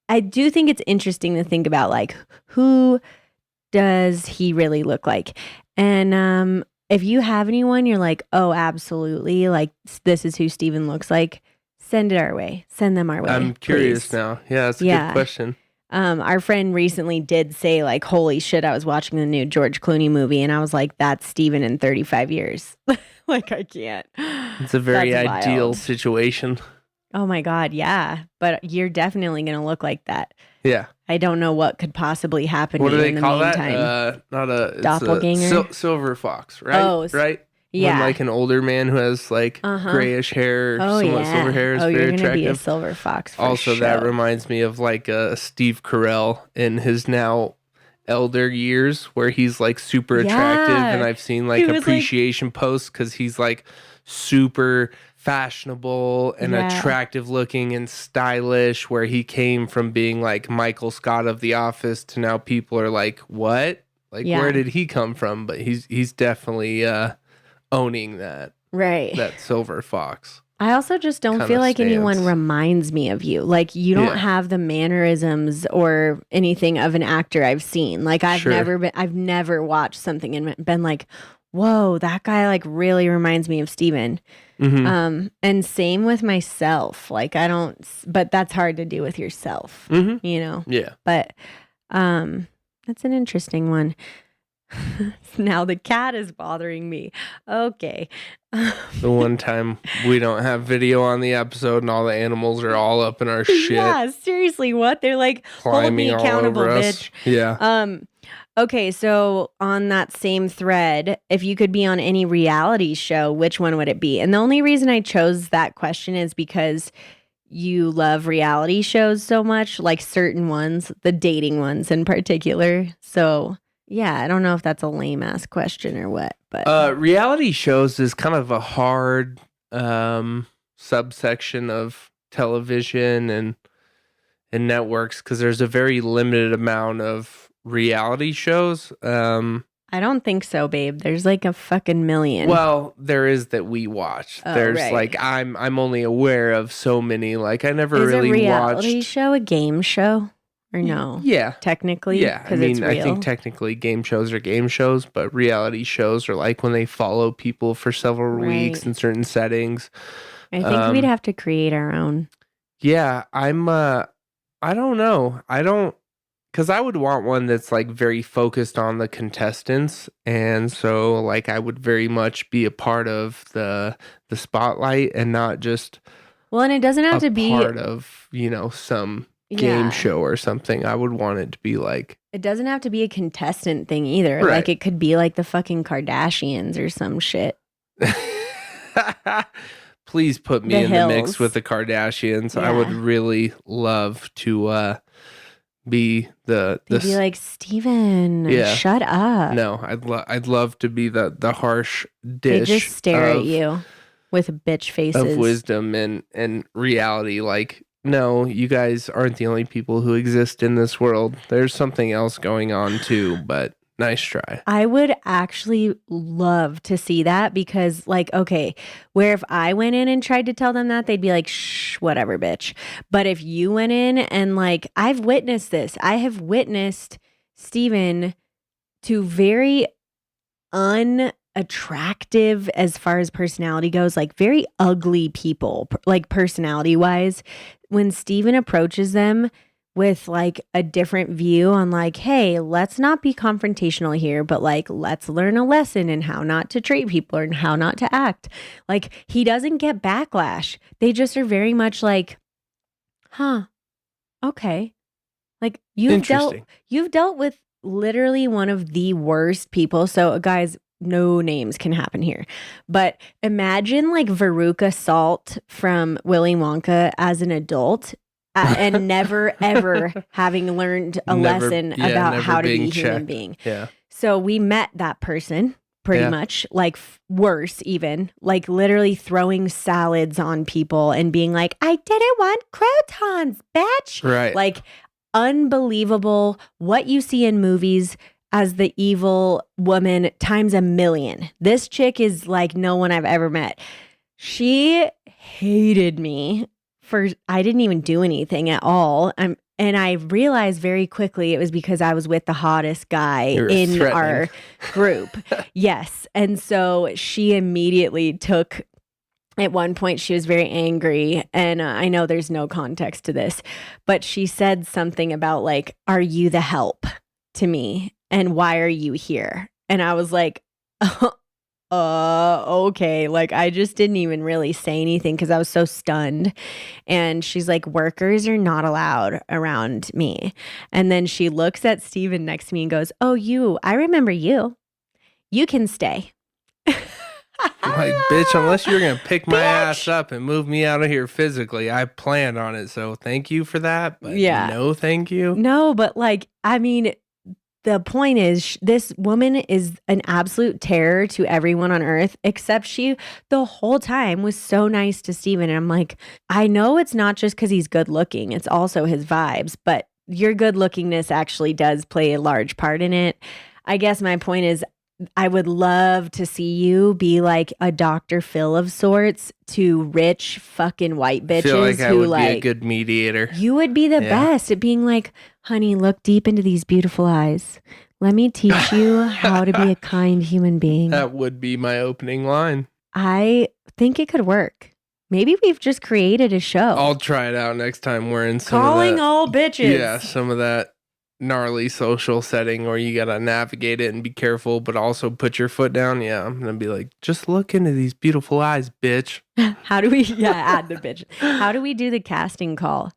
Speaker 1: I do think it's interesting to think about like who does he really look like? And if you have anyone, you're like, oh, absolutely, like this is who Steven looks like. Send it our way. Send them our way.
Speaker 2: I'm curious
Speaker 1: please.
Speaker 2: now. Yeah, that's a
Speaker 1: Yeah.
Speaker 2: good question.
Speaker 1: Our friend recently did say like, holy shit, I was watching the new George Clooney movie and I was like, that's Steven in 35 years. Like, I can't.
Speaker 2: It's a very
Speaker 1: That's
Speaker 2: ideal
Speaker 1: wild.
Speaker 2: situation.
Speaker 1: Oh my God. Yeah. But you're definitely going to look like that.
Speaker 2: Yeah.
Speaker 1: I don't know what could possibly happen
Speaker 2: What
Speaker 1: to
Speaker 2: do
Speaker 1: you
Speaker 2: they
Speaker 1: in the
Speaker 2: call
Speaker 1: meantime.
Speaker 2: that? Not a it's
Speaker 1: Doppelganger?
Speaker 2: a silver fox, right?
Speaker 1: Oh,
Speaker 2: right?
Speaker 1: Yeah.
Speaker 2: When like an older man who has like
Speaker 1: Uh-huh.
Speaker 2: grayish hair,
Speaker 1: Oh,
Speaker 2: somewhat
Speaker 1: yeah.
Speaker 2: silver hair is
Speaker 1: Oh,
Speaker 2: very
Speaker 1: you're going to be a
Speaker 2: attractive.
Speaker 1: silver fox for
Speaker 2: Also,
Speaker 1: sure.
Speaker 2: that reminds me of like Steve Carell in his now elder years, where he's like super attractive,
Speaker 1: Yeah.
Speaker 2: and I've seen like
Speaker 1: He was, like-
Speaker 2: appreciation posts because he's like super fashionable and
Speaker 1: Yeah.
Speaker 2: attractive looking and stylish. Where he came from being like Michael Scott of The Office to now people are like, what? Like,
Speaker 1: Yeah.
Speaker 2: where did he come from? But he's definitely owning that
Speaker 1: Right.
Speaker 2: silver fox.
Speaker 1: I also just don't
Speaker 2: kinda
Speaker 1: feel like anyone
Speaker 2: stance.
Speaker 1: reminds me of you. Like you don't
Speaker 2: Yeah.
Speaker 1: have the mannerisms or anything of an actor I've seen. Like I've
Speaker 2: Sure.
Speaker 1: never watched something and been like, whoa, that guy like really reminds me of Steven.
Speaker 2: Mm-hmm.
Speaker 1: And same with myself. Like I don't, but that's hard to do with yourself,
Speaker 2: Mm-hmm.
Speaker 1: you know?
Speaker 2: Yeah.
Speaker 1: But that's an interesting one. Now the cat is bothering me. Okay.
Speaker 2: The one time we don't have video on the episode and all the animals are all up in our shit,
Speaker 1: Yeah, seriously, what? They're like, hold me
Speaker 2: climbing all
Speaker 1: accountable,
Speaker 2: over us.
Speaker 1: bitch.
Speaker 2: Yeah.
Speaker 1: Okay, so on that same thread, if you could be on any reality show, which one would it be? And the only reason I chose that question is because you love reality shows so much, like certain ones, the dating ones in particular. So, yeah, I don't know if that's a lame ass question or what, but
Speaker 2: Reality shows is kind of a hard subsection of television and networks because there's a very limited amount of reality shows.
Speaker 1: I don't think so, babe. There's like a fucking million.
Speaker 2: Well, there is that we watch.
Speaker 1: Oh,
Speaker 2: There's
Speaker 1: right.
Speaker 2: like I'm only aware of so many. Like I never
Speaker 1: is
Speaker 2: really
Speaker 1: a reality
Speaker 2: watched.
Speaker 1: show a game show or no?
Speaker 2: Yeah.
Speaker 1: Technically,
Speaker 2: Yeah, I
Speaker 1: because it's
Speaker 2: mean,
Speaker 1: real.
Speaker 2: I think technically game shows are game shows, but reality shows are like when they follow people for several weeks
Speaker 1: Right.
Speaker 2: in certain settings.
Speaker 1: I think we'd
Speaker 2: um,
Speaker 1: have to create our own.
Speaker 2: Yeah, I don't know. Because I would want one that's like very focused on the contestants, and so like I would very much be a part of the spotlight and not just
Speaker 1: Well, and it doesn't have to be.
Speaker 2: part of some game
Speaker 1: Yeah.
Speaker 2: show or something. I would want it to be like
Speaker 1: It doesn't have to be a contestant thing either.
Speaker 2: Right.
Speaker 1: Like it could be like the fucking Kardashians or some shit.
Speaker 2: Please put me
Speaker 1: The
Speaker 2: in the mix
Speaker 1: Hills.
Speaker 2: with the Kardashians. I would
Speaker 1: Yeah.
Speaker 2: really love to be the
Speaker 1: They'd be like, Steven,
Speaker 2: Yeah.
Speaker 1: shut up.
Speaker 2: no, I'd love to be the harsh
Speaker 1: They
Speaker 2: dish
Speaker 1: just stare at
Speaker 2: of,
Speaker 1: you with bitch faces.
Speaker 2: of wisdom and reality. Like, no, you guys aren't the only people who exist in this world. There's something else going on too, but nice try.
Speaker 1: I would actually love to see that because, like, okay, where if I went in and tried to tell them that, they'd be like, shh, whatever, bitch. But if you went in and, like, I've witnessed this, I have witnessed Steven to very unattractive as far as personality goes, like, very ugly people, like, personality wise. When Steven approaches them, with like a different view on like, hey, let's not be confrontational here, but like, let's learn a lesson in how not to treat people and how not to act. Like he doesn't get backlash. They just are very much like, huh, okay. Like you've dealt
Speaker 2: Interesting.
Speaker 1: with literally one of the worst people. So guys, no names can happen here. But imagine like Veruca Salt from Willy Wonka as an adult. And never ever having learned a lesson about
Speaker 2: never
Speaker 1: how to be
Speaker 2: being
Speaker 1: a human
Speaker 2: checked.
Speaker 1: being.
Speaker 2: Yeah.
Speaker 1: So we met that person pretty much, like worse even, like literally throwing salads on people and being like, I didn't want croutons, bitch.
Speaker 2: Right.
Speaker 1: Like unbelievable what you see in movies as the evil woman times a million. This chick is like no one I've ever met. She hated me for I didn't even do anything at all. And I realized very quickly it was because I was with the hottest guy in our group. Yes. And so she immediately took, at one point, she was very angry. And I know there's no context to this, but she said something about like, are you the help to me? And why are you here? And I was like, okay. Like I just didn't even really say anything because I was so stunned. And she's like, workers are not allowed around me. And then she looks at Steven next to me and goes, oh, I remember you. You can stay.
Speaker 2: I'm like, bitch, unless you're going to pick my ass up and move me out of here physically, I planned on it. So thank you for that. But no, thank you.
Speaker 1: No, but like, I mean, the point is, this woman is an absolute terror to everyone on earth, except she, the whole time, was so nice to Steven. And I'm like, I know it's not just because he's good looking, it's also his vibes, but your good lookingness actually does play a large part in it. I guess my point is, I would love to see you be like a Dr. Phil of sorts to rich fucking white bitches. I feel like I would be a
Speaker 2: good mediator.
Speaker 1: You would be the best at being like, honey, look deep into these beautiful eyes. Let me teach you how to be a kind human being.
Speaker 2: That would be my opening line.
Speaker 1: I think it could work. Maybe we've just created a show.
Speaker 2: I'll try it out next time we're in some
Speaker 1: Calling all bitches.
Speaker 2: Yeah, some of that gnarly social setting where you gotta navigate it and be careful, but also put your foot down. Yeah, I'm gonna be like, just look into these beautiful eyes, bitch.
Speaker 1: How do we add the bitch? How do we do the casting call?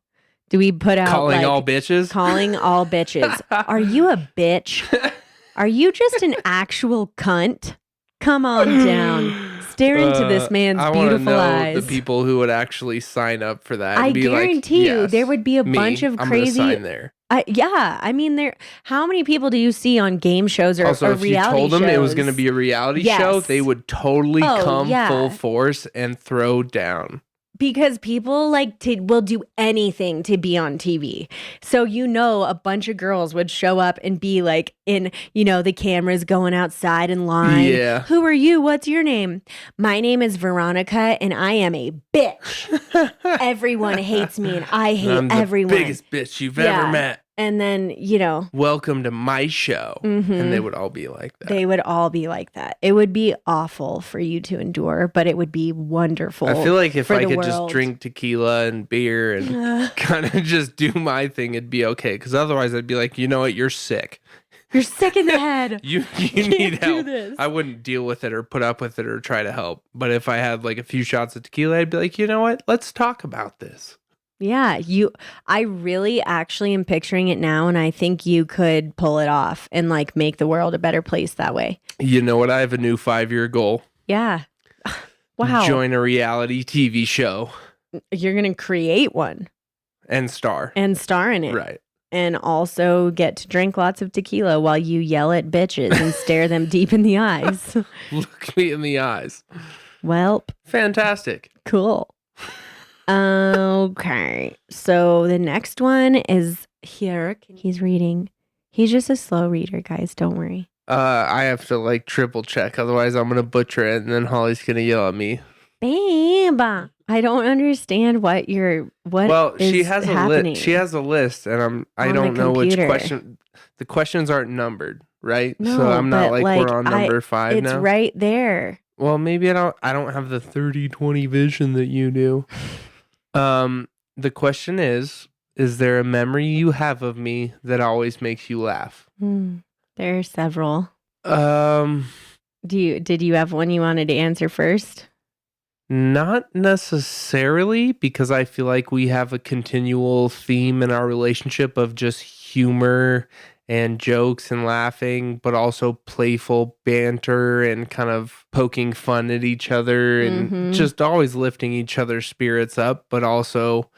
Speaker 1: Do we put out
Speaker 2: calling all bitches?
Speaker 1: Calling all bitches. Are you a bitch? Are you just an actual cunt? Come on down. Stare into this man's beautiful eyes.
Speaker 2: The people who would actually sign up for that.
Speaker 1: I guarantee you there would be a bunch of crazy.
Speaker 2: I'm gonna sign there.
Speaker 1: I mean, how many people do you see on game shows or reality shows? Also, if you told them
Speaker 2: it was going to be a reality show, they would totally come full force and throw down.
Speaker 1: Because people will do anything to be on TV. So, a bunch of girls would show up and be like in, the cameras going outside in line.
Speaker 2: Yeah.
Speaker 1: Who are you? What's your name? My name is Veronica and I am a bitch. Everyone hates me and I hate everyone.
Speaker 2: I'm the biggest bitch you've ever met.
Speaker 1: And then,
Speaker 2: welcome to my show. Mm-hmm. And they would all be like that.
Speaker 1: They would all be like that. It would be awful for you to endure, but it would be wonderful.
Speaker 2: I feel like if I could just drink tequila and beer and kind of just do my thing, it'd be okay. Because otherwise I'd be like, you know what? You're sick.
Speaker 1: You're sick in the head.
Speaker 2: you need help. I wouldn't deal with it or put up with it or try to help. But if I had like a few shots of tequila, I'd be like, you know what? Let's talk about this.
Speaker 1: Yeah, I really actually am picturing it now, and I think you could pull it off and like make the world a better place that way.
Speaker 2: You know what? I have a new 5-year goal.
Speaker 1: Yeah. Wow.
Speaker 2: Join a reality TV show.
Speaker 1: You're going to create one.
Speaker 2: And star.
Speaker 1: And star in it.
Speaker 2: Right.
Speaker 1: And also get to drink lots of tequila while you yell at bitches and stare them deep in the eyes.
Speaker 2: Look me in the eyes.
Speaker 1: Welp.
Speaker 2: Fantastic.
Speaker 1: Cool. Okay, so the next one is here. He's reading. He's just a slow reader, guys. Don't worry.
Speaker 2: I have to triple check, otherwise I'm gonna butcher it, and then Holly's gonna yell at me.
Speaker 1: Babe, I don't understand what
Speaker 2: she has
Speaker 1: happening.
Speaker 2: She has a list, and I don't know which question. The questions aren't numbered, right?
Speaker 1: No,
Speaker 2: so I'm not we're on number 5 now.
Speaker 1: It's right there.
Speaker 2: Well, maybe I don't have the 30/20 vision that you do. The question is there a memory you have of me that always makes you laugh?
Speaker 1: There are several. Did you have one you wanted to answer first?
Speaker 2: Not necessarily, because I feel like we have a continual theme in our relationship of just humor and jokes and laughing, but also playful banter and kind of poking fun at each other and
Speaker 1: Mm-hmm.
Speaker 2: just always lifting each other's spirits up, but also,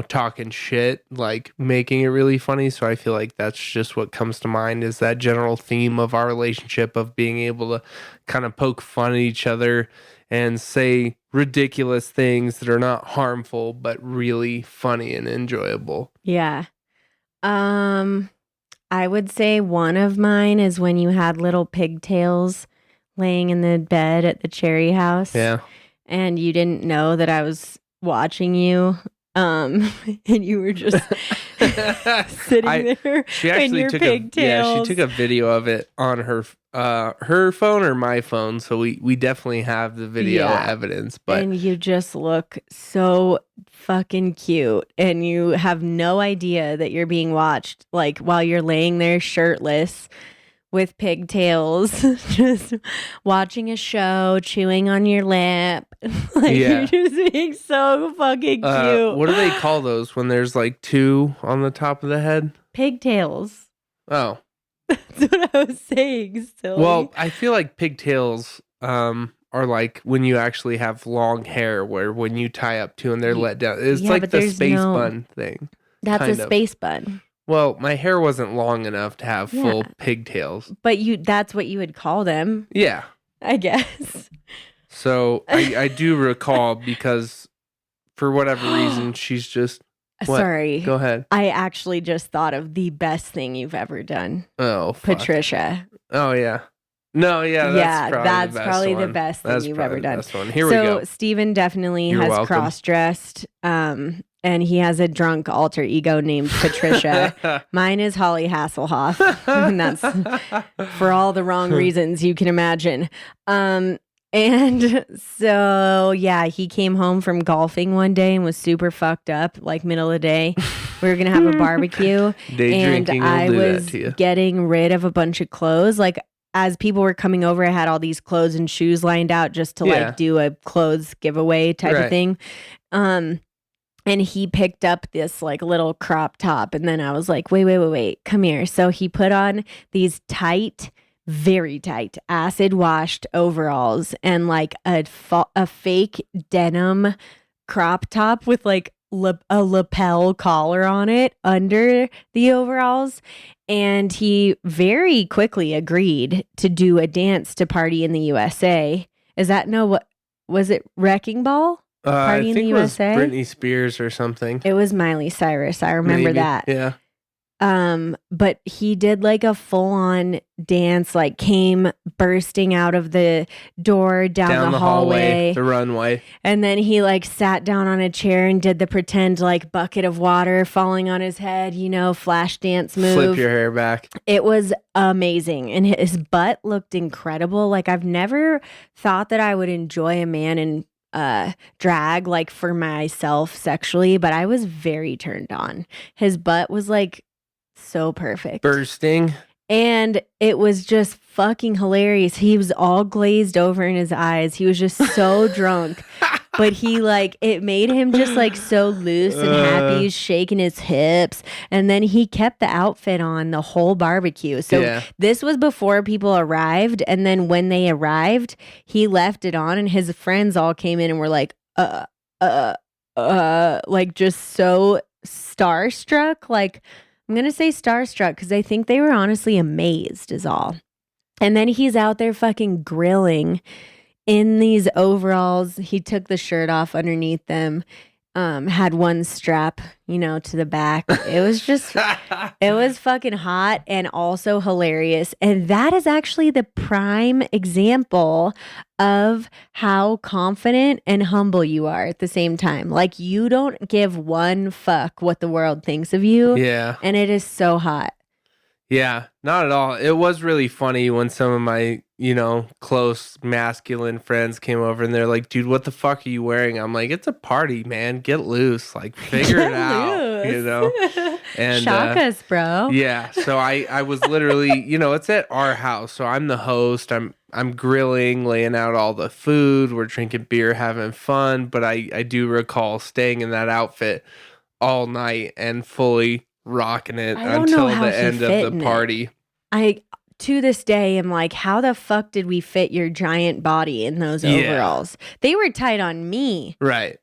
Speaker 2: talking shit, like making it really funny. So I feel like that's just what comes to mind is that general theme of our relationship of being able to kind of poke fun at each other and say ridiculous things that are not harmful, but really funny and enjoyable.
Speaker 1: Yeah. Um, I would say one of mine is when you had little pigtails laying in the bed at the cherry house
Speaker 2: Yeah.
Speaker 1: and you didn't know that I was watching you. And you were just sitting there
Speaker 2: She
Speaker 1: in
Speaker 2: actually
Speaker 1: your
Speaker 2: took she
Speaker 1: pigtails.
Speaker 2: took a video of it on her phone or my phone, so we definitely have the video
Speaker 1: Yeah.
Speaker 2: evidence, but
Speaker 1: And you just look so fucking cute and you have no idea that you're being watched like while you're laying there shirtless with pigtails, just watching a show, chewing on your lip. Like
Speaker 2: Yeah.
Speaker 1: you're just being so fucking cute.
Speaker 2: What do they call those when there's like two on the top of the head?
Speaker 1: Pigtails.
Speaker 2: Oh.
Speaker 1: That's what I was saying, silly.
Speaker 2: Well, I feel like pigtails are like when you actually have long hair where when you tie up two and they're let down. It's
Speaker 1: yeah,
Speaker 2: like
Speaker 1: but
Speaker 2: the
Speaker 1: there's
Speaker 2: space
Speaker 1: no-
Speaker 2: bun thing.
Speaker 1: That's
Speaker 2: kind
Speaker 1: a
Speaker 2: of.
Speaker 1: space bun.
Speaker 2: Well, my hair wasn't long enough to have
Speaker 1: Yeah.
Speaker 2: full pigtails.
Speaker 1: But that's what you would call them,
Speaker 2: Yeah.
Speaker 1: I guess.
Speaker 2: So I do recall because for whatever reason she's just what?
Speaker 1: Sorry.
Speaker 2: Go ahead.
Speaker 1: I actually just thought of the best thing you've ever done.
Speaker 2: Oh, fuck.
Speaker 1: Patricia.
Speaker 2: Oh yeah. No, yeah,
Speaker 1: That's
Speaker 2: that's
Speaker 1: probably
Speaker 2: probably
Speaker 1: the best thing
Speaker 2: That's
Speaker 1: you've
Speaker 2: probably
Speaker 1: ever
Speaker 2: the
Speaker 1: done.
Speaker 2: best one. Here we
Speaker 1: So
Speaker 2: go.
Speaker 1: Steven definitely
Speaker 2: You're
Speaker 1: has
Speaker 2: welcome.
Speaker 1: cross-dressed, and he has a drunk alter ego named Patricia. Mine is Holly Hasselhoff, and that's for all the wrong reasons you can imagine. And so, yeah, he came home from golfing one day and was super fucked up, like middle of the day. We were going to have a barbecue.
Speaker 2: Day
Speaker 1: And
Speaker 2: drinking will
Speaker 1: I
Speaker 2: do
Speaker 1: was
Speaker 2: that to you.
Speaker 1: getting rid of a bunch of clothes. Like, as people were coming over, I had all these clothes and shoes lined out just to
Speaker 2: Yeah.
Speaker 1: like do a clothes giveaway type
Speaker 2: Right.
Speaker 1: of thing. And he picked up this like little crop top. And then I was like, wait, come here. So he put on these tight, very tight, acid washed overalls and like a fake denim crop top with like a lapel collar on it under the overalls. And he very quickly agreed to do a dance to Party in the USA. Is that what was it? Wrecking Ball? Party
Speaker 2: I
Speaker 1: in
Speaker 2: think
Speaker 1: the
Speaker 2: it was
Speaker 1: USA?
Speaker 2: Britney Spears or something.
Speaker 1: It was Miley Cyrus. I remember
Speaker 2: Maybe.
Speaker 1: that.
Speaker 2: Yeah.
Speaker 1: But he did like a full on dance, like came bursting out of the door down the hallway.
Speaker 2: the runway.
Speaker 1: And then he like sat down on a chair and did the pretend like bucket of water falling on his head, flash dance move.
Speaker 2: Flip your hair back.
Speaker 1: It was amazing. And his butt looked incredible. Like I've never thought that I would enjoy a man in drag like for myself sexually, but I was very turned on. His butt was like so perfect.
Speaker 2: Bursting.
Speaker 1: And it was just fucking hilarious. He was all glazed over in his eyes. He was just so drunk. But he like, it made him just like so loose and happy. He's shaking his hips. And then he kept the outfit on the whole barbecue. So this was before people arrived. And then when they arrived, he left it on and his friends all came in and were like, like just so starstruck. Like, I'm going to say starstruck because I think they were honestly amazed is all. And then he's out there fucking grilling in these overalls. He took the shirt off underneath them, had one strap, to the back. It was just, it was fucking hot and also hilarious. And that is actually the prime example of how confident and humble you are at the same time. Like you don't give one fuck what the world thinks of you.
Speaker 2: Yeah.
Speaker 1: And it is so hot.
Speaker 2: Yeah, not at all. It was really funny when some of my, close masculine friends came over and they're like, dude, what the fuck are you wearing? I'm like, it's a party, man. Get loose. Like, figure it out, And
Speaker 1: shock us, bro.
Speaker 2: Yeah. So I was literally, it's at our house. So I'm the host. I'm grilling, laying out all the food. We're drinking beer, having fun. But I do recall staying in that outfit all night and fully rocking it
Speaker 1: I don't know
Speaker 2: until
Speaker 1: how
Speaker 2: the
Speaker 1: he
Speaker 2: end of
Speaker 1: fit
Speaker 2: the
Speaker 1: in it.
Speaker 2: party.
Speaker 1: I to this day am like, how the fuck did we fit your giant body in those
Speaker 2: Yeah.
Speaker 1: overalls? They were tight on me.
Speaker 2: Right.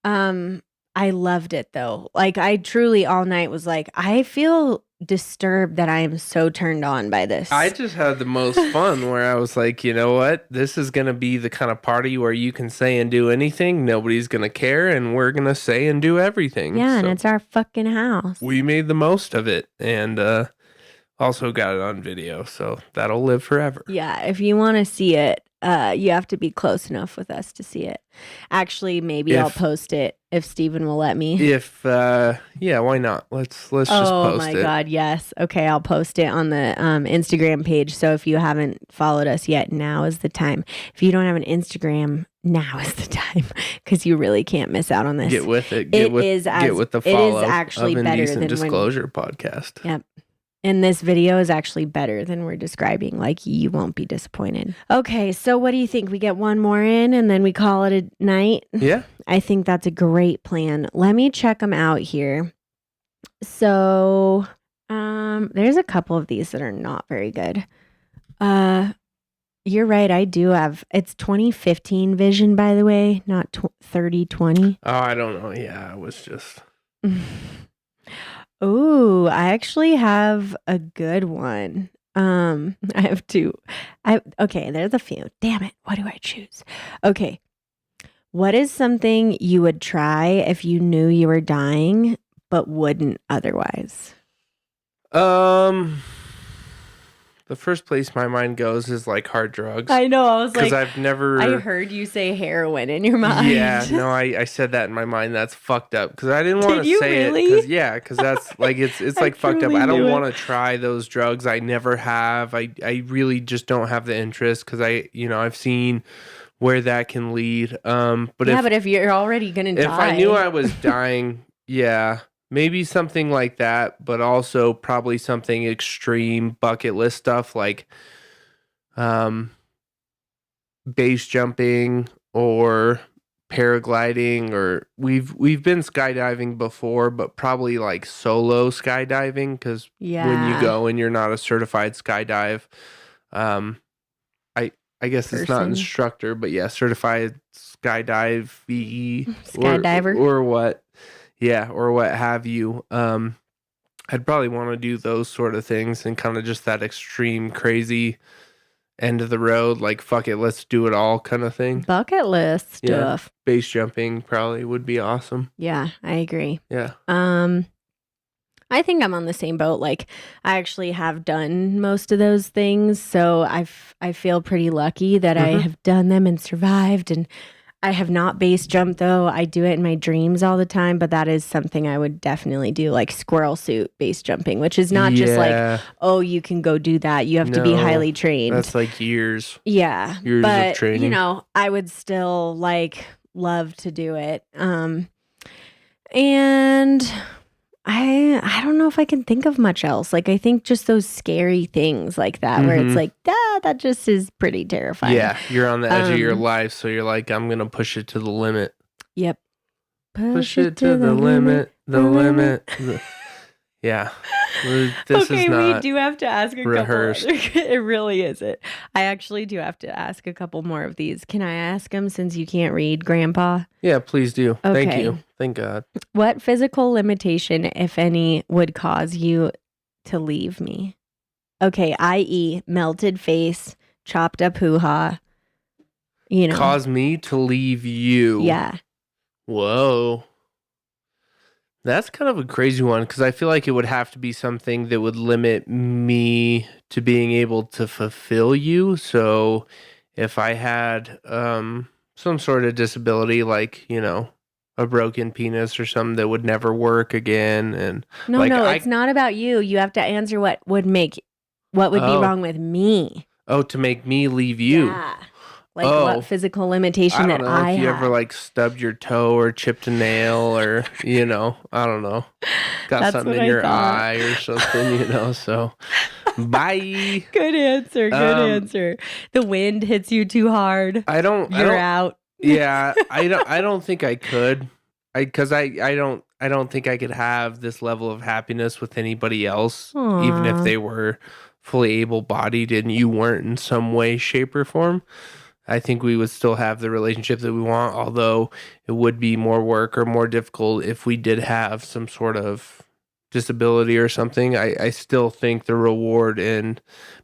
Speaker 1: I loved it though. Like I truly all night was like, I feel disturbed that I am so turned on by this.
Speaker 2: I just had the most fun where I was like, you know what? This is going to be the kind of party where you can say and do anything. Nobody's going to care. And we're going to say and do everything.
Speaker 1: Yeah, and
Speaker 2: So
Speaker 1: it's our fucking house.
Speaker 2: we made the most of it. And also got it on video. So that'll live forever.
Speaker 1: Yeah, if you want to see it, you have to be close enough with us to see it. Actually, maybe I'll post it if Steven will let me.
Speaker 2: Yeah, why not? Let's just post it.
Speaker 1: Oh my God, yes. Okay, I'll post it on the Instagram page. So if you haven't followed us yet, now is the time. If you don't have an Instagram, now is the time because you really can't miss out on this.
Speaker 2: Get with it. Get with the follow. It is
Speaker 1: actually
Speaker 2: of
Speaker 1: better
Speaker 2: Indecent
Speaker 1: than
Speaker 2: Disclosure podcast.
Speaker 1: Yep. And this video is actually better than we're describing. Like, you won't be disappointed. Okay, so what do you think? We get one more in and then we call it a night?
Speaker 2: Yeah.
Speaker 1: I think that's a great plan. Let me check them out here. So, there's a couple of these that are not very good. You're right. I do have, it's 2015 vision, by the way, not 3020.
Speaker 2: Oh, I don't know. Yeah, I was just...
Speaker 1: Oh, I actually have a good one. I have two. Okay, there's a few. Damn it. What do I choose? Okay. What is something you would try if you knew you were dying but wouldn't otherwise?
Speaker 2: The first place my mind goes is like hard drugs.
Speaker 1: I know. I was like,
Speaker 2: I've never.
Speaker 1: I heard you say heroin in your mind.
Speaker 2: Yeah, no, I said that in my mind. That's fucked up because I didn't want to say
Speaker 1: really?
Speaker 2: it. Because that's like it's like fucked up. I don't want to try those drugs. I never have. I really just don't have the interest because I've seen where that can lead. But
Speaker 1: if you're already gonna die,
Speaker 2: if I knew I was dying, yeah. Maybe something like that, but also probably something extreme bucket list stuff like base jumping or paragliding, or we've been skydiving before, but probably like solo skydiving because when you go and you're not a certified skydive, I guess it's not instructor, but yeah, certified skydiver or what. Yeah, or what have you. I'd probably want to do those sort of things and kind of just that extreme, crazy end of the road, like fuck it, let's do it all kind of thing.
Speaker 1: Bucket list stuff.
Speaker 2: Yeah, base jumping probably would be awesome.
Speaker 1: Yeah, I agree.
Speaker 2: Yeah.
Speaker 1: I think I'm on the same boat. Like, I actually have done most of those things, so I feel pretty lucky that I have done them and survived. And I have not base jumped though. I do it in my dreams all the time, but that is something I would definitely do, like squirrel suit base jumping, which is not just like, oh, you can go do that. You have to be highly trained.
Speaker 2: That's like years.
Speaker 1: Yeah.
Speaker 2: Years of training.
Speaker 1: I would still like love to do it. And I don't know if I can think of much else. Like, I think just those scary things like that, where it's like, that just is pretty terrifying.
Speaker 2: Yeah, you're on the edge of your life, so you're like, I'm going to push it to the limit.
Speaker 1: Yep.
Speaker 2: Push it to the limit, the limit. Yeah. This is not
Speaker 1: we do have to ask a
Speaker 2: rehearsed.
Speaker 1: couple. It really isn't. I actually do have to ask a couple more of these. Can I ask them since you can't read, Grandpa?
Speaker 2: Yeah, please do.
Speaker 1: Okay.
Speaker 2: Thank you. Thank God.
Speaker 1: What physical limitation, if any, would cause you to leave me? Okay, i.e., melted face, chopped up hoo-ha.
Speaker 2: Cause me to leave you.
Speaker 1: Yeah.
Speaker 2: Whoa. That's kind of a crazy one because I feel like it would have to be something that would limit me to being able to fulfill you. So if I had some sort of disability, like, a broken penis or something that would never work again. And
Speaker 1: no, it's not about you. You have to answer what would be wrong with me.
Speaker 2: Oh, to make me leave you.
Speaker 1: Yeah. Like what physical limitation that I have. I don't know
Speaker 2: if you ever like stubbed your toe or chipped a nail or, I don't know. Got something in your eye or something, so bye.
Speaker 1: Good answer. Good answer. The wind hits you too hard. You're out.
Speaker 2: Yeah, I don't think I could. I I don't think I could have this level of happiness with anybody else, even if
Speaker 1: Aw.
Speaker 2: they were fully able-bodied and you weren't in some way, shape, or form. I think we would still have the relationship that we want, although it would be more work or more difficult if we did have some sort of disability or something. I still think the reward and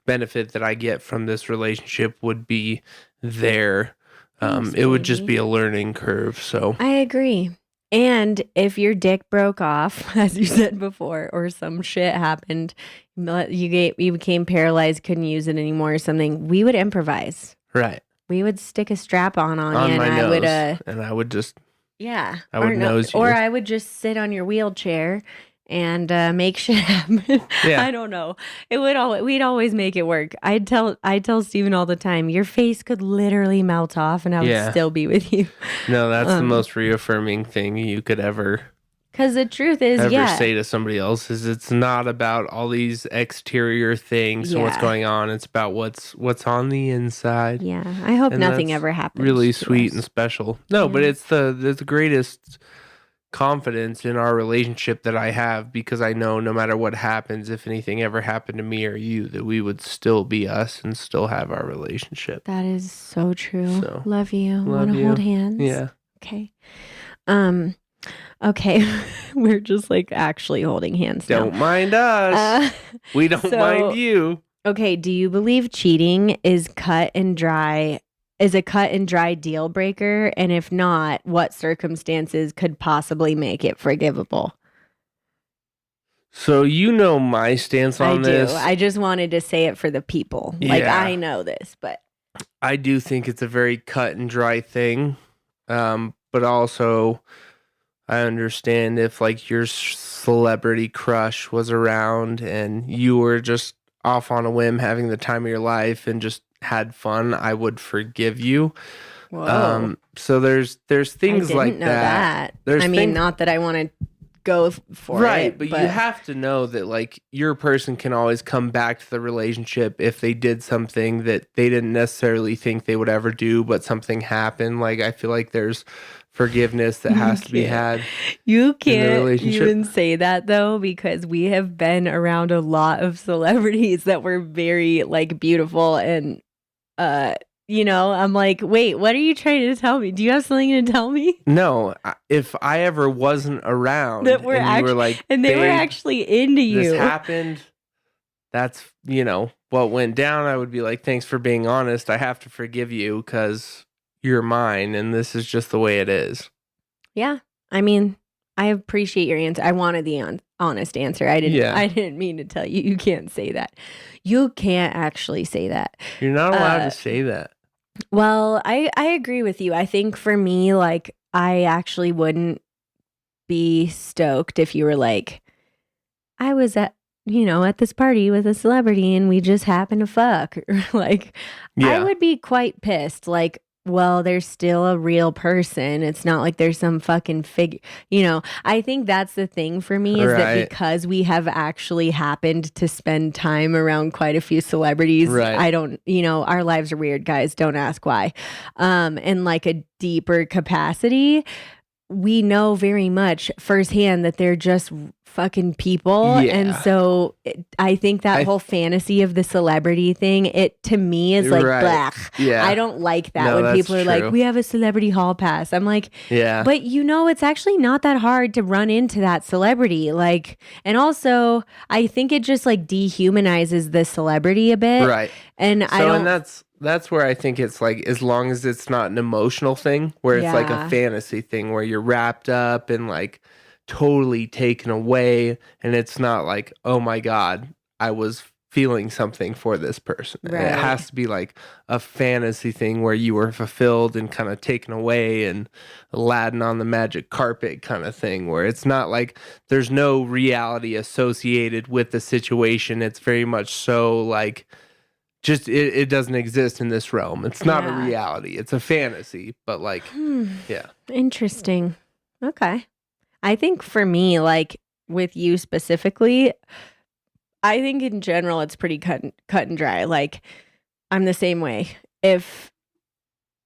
Speaker 2: benefit that I get from this relationship would be there.
Speaker 1: Thanks,
Speaker 2: It would just
Speaker 1: baby.
Speaker 2: be a learning curve. So,
Speaker 1: I agree. And if your dick broke off, as you said before, or some shit happened, you became paralyzed, couldn't use it anymore or something, we would improvise.
Speaker 2: right.
Speaker 1: We would stick a strap on you,
Speaker 2: On
Speaker 1: and
Speaker 2: my
Speaker 1: I would,
Speaker 2: nose. And I would just,
Speaker 1: yeah,
Speaker 2: I
Speaker 1: or
Speaker 2: would
Speaker 1: no,
Speaker 2: nose
Speaker 1: or
Speaker 2: you.
Speaker 1: I would just sit on your wheelchair and make shit happen.
Speaker 2: Yeah.
Speaker 1: I don't know. We'd always make it work. I'd tell Steven all the time, your face could literally melt off, and I would
Speaker 2: Yeah.
Speaker 1: still be with you.
Speaker 2: No, that's the most reaffirming thing you could ever
Speaker 1: Because the truth is,
Speaker 2: say to somebody else is it's not about all these exterior things and what's
Speaker 1: Yeah.
Speaker 2: going on. It's about what's on the inside.
Speaker 1: Yeah. I hope
Speaker 2: And
Speaker 1: nothing
Speaker 2: that's
Speaker 1: ever happens.
Speaker 2: really
Speaker 1: to
Speaker 2: sweet
Speaker 1: us.
Speaker 2: and special. No, but
Speaker 1: Yeah.
Speaker 2: it's the greatest confidence in our relationship that I have, because I know no matter what happens, if anything ever happened to me or you, that we would still be us and still have our relationship.
Speaker 1: That is so true.
Speaker 2: So,
Speaker 1: Love you.
Speaker 2: love
Speaker 1: Want to
Speaker 2: you.
Speaker 1: hold hands?
Speaker 2: Yeah.
Speaker 1: Okay. Okay. We're just like actually holding hands now.
Speaker 2: Don't mind us. We don't mind you.
Speaker 1: Okay. Do you believe cheating is cut and dry? Is a cut and dry deal breaker? And if not, what circumstances could possibly make it forgivable?
Speaker 2: So you know my stance on this.
Speaker 1: I just wanted to say it for the people. Like,
Speaker 2: Yeah.
Speaker 1: I know this, but
Speaker 2: I do think it's a very cut and dry thing. But also I understand if like your celebrity crush was around and you were just off on a whim having the time of your life and just had fun, I would forgive you.
Speaker 1: whoa.
Speaker 2: So there's things
Speaker 1: I didn't
Speaker 2: like
Speaker 1: know
Speaker 2: that.
Speaker 1: that.
Speaker 2: There's
Speaker 1: I mean,
Speaker 2: things,
Speaker 1: not that I want to go for
Speaker 2: right,
Speaker 1: it,
Speaker 2: but you have to know that like your person can always come back to the relationship if they did something that they didn't necessarily think they would ever do, but something happened. Like I feel like there's forgiveness that has to be had.
Speaker 1: You can't
Speaker 2: relationship.
Speaker 1: even say that though, because we have been around a lot of celebrities that were very like beautiful and I'm like, wait, what are you trying to tell me? Do you have something to tell me?
Speaker 2: No, if I ever wasn't around
Speaker 1: That we're
Speaker 2: and you were like,
Speaker 1: and they were
Speaker 2: "Babe,
Speaker 1: actually into you.
Speaker 2: this happened," that's, what went down, I would be like, thanks for being honest. I have to forgive you because you're mine and this is just the way it is.
Speaker 1: Yeah. I mean, I appreciate your answer. I wanted the honest answer. I didn't mean to tell you can't say that. You can't actually say that.
Speaker 2: You're not allowed to say that.
Speaker 1: Well, I agree with you. I think for me, like, I actually wouldn't be stoked if you were like, I was at this party with a celebrity and we just happened to fuck. Like, I
Speaker 2: Yeah.
Speaker 1: would be quite pissed. Like, well, there's still a real person. It's not like there's some fucking figure. I think that's the thing for me is that
Speaker 2: Right.
Speaker 1: because we have actually happened to spend time around quite a few celebrities.
Speaker 2: Right.
Speaker 1: I don't, our lives are weird, guys. Don't ask why. In like a deeper capacity, we know very much firsthand that they're just fucking people.
Speaker 2: Yeah.
Speaker 1: And so I think that whole fantasy of the celebrity thing, it to me is like,
Speaker 2: Right.
Speaker 1: blech.
Speaker 2: Yeah.
Speaker 1: I don't like that
Speaker 2: No,
Speaker 1: when
Speaker 2: that's
Speaker 1: people are
Speaker 2: true.
Speaker 1: like, we have a celebrity hall pass. I'm like,
Speaker 2: Yeah.
Speaker 1: but it's actually not that hard to run into that celebrity. Like, and also I think it just like dehumanizes the celebrity a bit.
Speaker 2: Right.
Speaker 1: And I
Speaker 2: So,
Speaker 1: don't.
Speaker 2: and that's where I think it's like, as long as it's not an emotional thing where it's like a
Speaker 1: Yeah.
Speaker 2: fantasy thing where you're wrapped up and like totally taken away, and it's not like, oh my God, I was feeling something for this person.
Speaker 1: Right.
Speaker 2: It has to be like a fantasy thing where you were fulfilled and kind of taken away and Aladdin on the magic carpet kind of thing, where it's not like there's no reality associated with the situation. It's very much so like, just it doesn't exist in this realm. It's not a
Speaker 1: Yeah.
Speaker 2: reality. It's a fantasy, but like, yeah.
Speaker 1: Interesting. Okay. I think for me, like with you specifically, I think in general it's pretty cut and dry. Like I'm the same way. If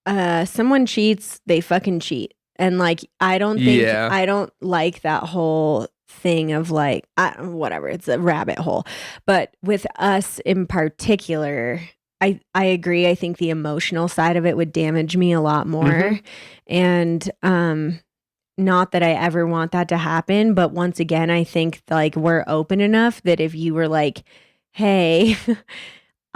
Speaker 1: someone cheats, they fucking cheat. And like,
Speaker 2: Yeah.
Speaker 1: I don't like that whole thing of like, whatever, it's a rabbit hole. But with us in particular, I agree. I think the emotional side of it would damage me a lot
Speaker 2: Hmm.
Speaker 1: more. And, not that I ever want that to happen, but once again, I think like we're open enough that if you were like, hey,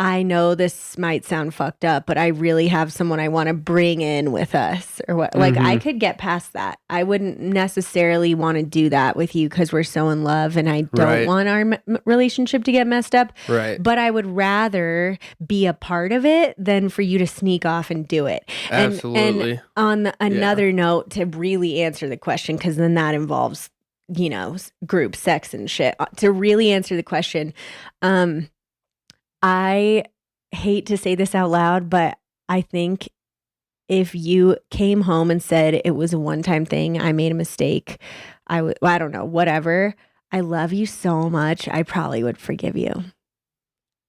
Speaker 1: I know this might sound fucked up, but I really have someone I want to bring in with us or what. Like I
Speaker 2: Hmm.
Speaker 1: could get past that. I wouldn't necessarily want to do that with you because we're so in love and I don't
Speaker 2: Right.
Speaker 1: want our relationship to get messed up.
Speaker 2: Right.
Speaker 1: But I would rather be a part of it than for you to sneak off and do it. And
Speaker 2: Absolutely.
Speaker 1: on
Speaker 2: Yeah.
Speaker 1: another note, to really answer the question, because then that involves, group sex and shit. To really answer the question, um, I hate to say this out loud, but I think if you came home and said it was a one-time thing, I made a mistake, I don't know, whatever. I love you so much, I probably would forgive you.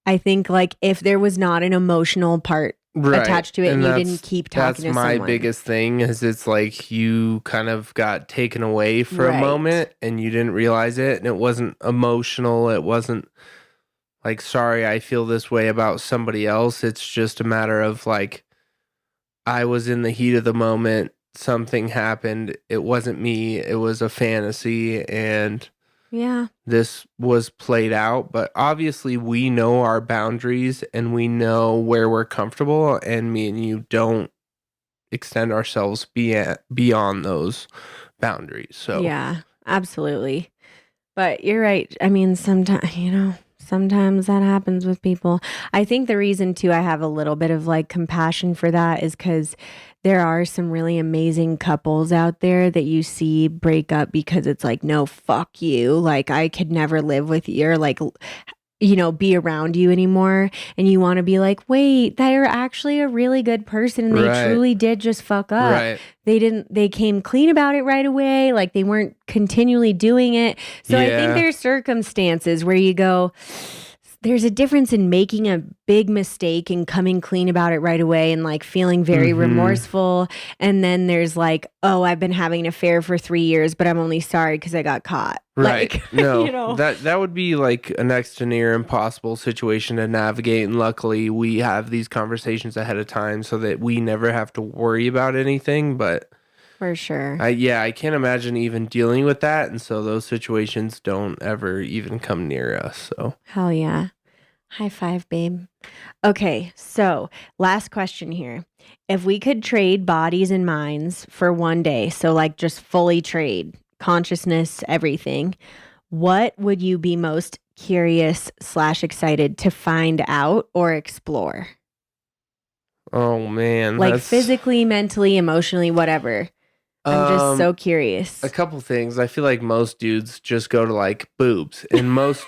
Speaker 1: I think like if there was not an emotional part
Speaker 2: Right.
Speaker 1: attached to it and
Speaker 2: And
Speaker 1: you didn't keep talking
Speaker 2: that's
Speaker 1: to
Speaker 2: my
Speaker 1: someone.
Speaker 2: biggest thing is it's like you kind of got taken away for a
Speaker 1: Right.
Speaker 2: moment and you didn't realize it and it wasn't emotional. It wasn't like sorry I feel this way about somebody else. It's just a matter of like I was in the heat of the moment, something happened. It wasn't me. It was a fantasy and
Speaker 1: Yeah.
Speaker 2: this was played out, but obviously we know our boundaries and we know where we're comfortable and me and you don't extend ourselves beyond those boundaries. So,
Speaker 1: Yeah, absolutely. But you're right. I mean, sometimes, sometimes that happens with people. I think the reason too I have a little bit of like compassion for that is cuz there are some really amazing couples out there that you see break up because it's like, no, fuck you. Like I could never live with you or like be around you anymore. And you want to be like, wait, they're actually a really good person and they
Speaker 2: right,
Speaker 1: truly did just fuck up.
Speaker 2: right.
Speaker 1: They came clean about it right away. Like they weren't continually doing it. So I think
Speaker 2: Yeah.
Speaker 1: there's circumstances where you go, there's a difference in making a big mistake and coming clean about it right away and like feeling very
Speaker 2: Mhm.
Speaker 1: remorseful. And then there's like, oh, I've been having an affair for 3 years, but I'm only sorry because I got caught.
Speaker 2: Right.
Speaker 1: Like,
Speaker 2: No. That would be like a next to near impossible situation to navigate and luckily we have these conversations ahead of time so that we never have to worry about anything, but
Speaker 1: for sure.
Speaker 2: I can't imagine even dealing with that and so those situations don't ever even come near us. So,
Speaker 1: Hell yeah. High five, babe. Okay, so last question here. If we could trade bodies and minds for one day, so like just fully trade consciousness, everything, what would you be most curious slash excited to find out or explore?
Speaker 2: oh man,
Speaker 1: Like
Speaker 2: that's
Speaker 1: physically, mentally, emotionally, whatever. I'm just
Speaker 2: um
Speaker 1: so
Speaker 2: a
Speaker 1: curious.
Speaker 2: couple things. I feel like most dudes just go to like boobs, and most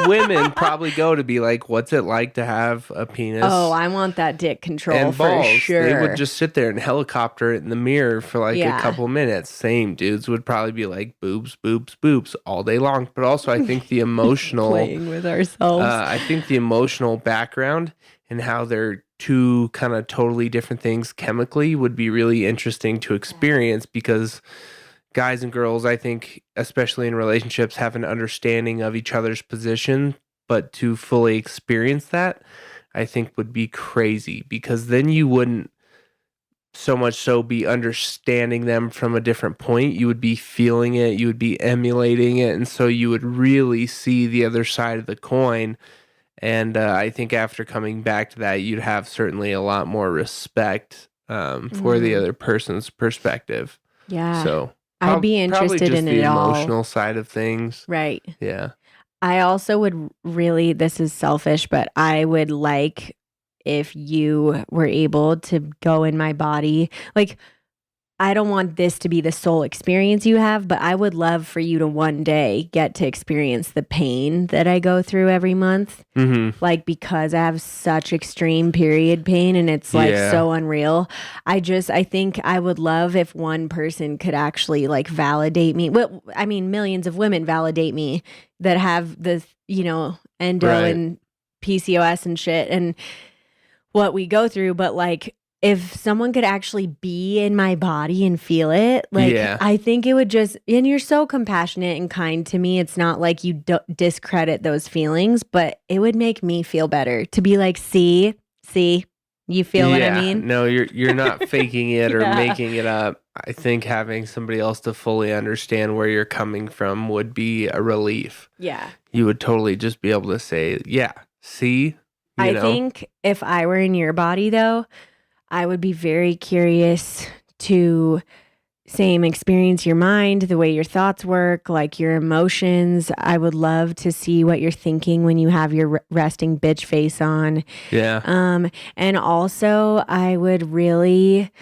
Speaker 2: women probably go to be like, "What's it like to have a
Speaker 1: Oh,
Speaker 2: penis
Speaker 1: I want that dick control
Speaker 2: and
Speaker 1: for
Speaker 2: balls?" They would
Speaker 1: sure.
Speaker 2: just sit there and helicopter it in the mirror for like a
Speaker 1: Yeah.
Speaker 2: couple minutes. Same dudes would probably be like boobs, boobs, boobs all day long. But also, I think the emotional
Speaker 1: Playing with ourselves.
Speaker 2: I think the emotional background and how they're two kind of totally different things chemically would be really interesting to experience because guys and girls, I think, especially in relationships, have an understanding of each other's position, but to fully experience that, I think would be crazy because then you wouldn't so much so be understanding them from a different point. You would be feeling it, you would be emulating it, and so you would really see the other side of the coin and I think after coming back to that, you'd have certainly a lot more respect for the
Speaker 1: Mm,
Speaker 2: other person's perspective.
Speaker 1: yeah.
Speaker 2: So
Speaker 1: I'd be
Speaker 2: probably
Speaker 1: interested
Speaker 2: just
Speaker 1: in
Speaker 2: the
Speaker 1: it all.
Speaker 2: emotional side of things.
Speaker 1: Right.
Speaker 2: Yeah.
Speaker 1: I also would really, this is selfish, but I would like if you were able to go in my body. Like, I don't want this to be the sole experience you have, but I would love for you to one day get to experience the pain that I go through every month.
Speaker 2: Mm-hmm.
Speaker 1: Like, because I have such extreme period pain and it's like
Speaker 2: Yeah.
Speaker 1: so unreal. I think I would love if one person could actually like validate me. Well, I mean, millions of women validate me that have the, endo
Speaker 2: Right.
Speaker 1: and PCOS and shit and what we go through. But like, if someone could actually be in my body and feel it, like
Speaker 2: Yeah.
Speaker 1: I think it would just, and you're so compassionate and kind to me. It's not like you discredit those feelings, but it would make me feel better to be like, see, you feel what I mean?
Speaker 2: No, you're not faking it or
Speaker 1: Yeah.
Speaker 2: making it up. I think having somebody else to fully understand where you're coming from would be a relief.
Speaker 1: Yeah.
Speaker 2: You would totally just be able to say, yeah, see,
Speaker 1: I think if I were in your body though, I would be very curious to same experience your mind, the way your thoughts work, like your emotions. I would love to see what you're thinking when you have your resting bitch face on.
Speaker 2: Yeah.
Speaker 1: And also I would really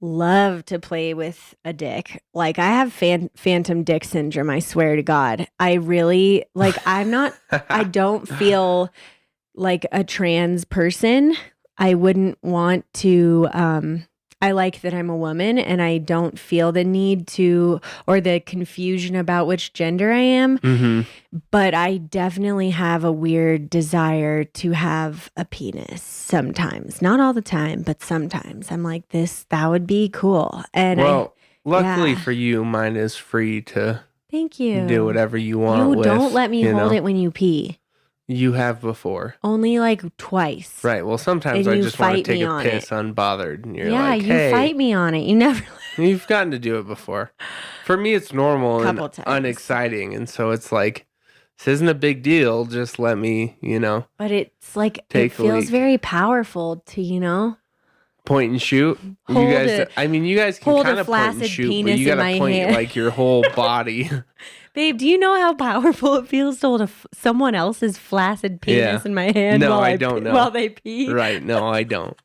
Speaker 1: love to play with a dick. Like I have phantom dick syndrome, I swear to God. I really like I don't feel like a trans person. I wouldn't want to I like that I'm a woman and I don't feel the need to or the confusion about which gender I am.
Speaker 2: Mm-hmm.
Speaker 1: But I definitely have a weird desire to have a penis sometimes. Not all the time, but sometimes. I'm like, that would be cool. And
Speaker 2: luckily for you, mine is free to
Speaker 1: thank you.
Speaker 2: Do whatever you want.
Speaker 1: You don't let me hold it when you pee.
Speaker 2: You have before.
Speaker 1: Only like twice.
Speaker 2: Right. Well, sometimes I just want to take a piss unbothered. And you're like, hey.
Speaker 1: You fight me on it. You never.
Speaker 2: You've gotten to do it before. For me, it's normal and
Speaker 1: times.
Speaker 2: unexciting. And so it's like, this isn't a big deal. Just let me,
Speaker 1: But it's like, it feels very powerful to,
Speaker 2: point and shoot. You guys can kind of point and shoot, but you got to point like your whole body.
Speaker 1: Babe, do you know how powerful it feels to hold someone else's flaccid penis in my hand?
Speaker 2: No, I don't know.
Speaker 1: While they pee?
Speaker 2: Right. No, I don't.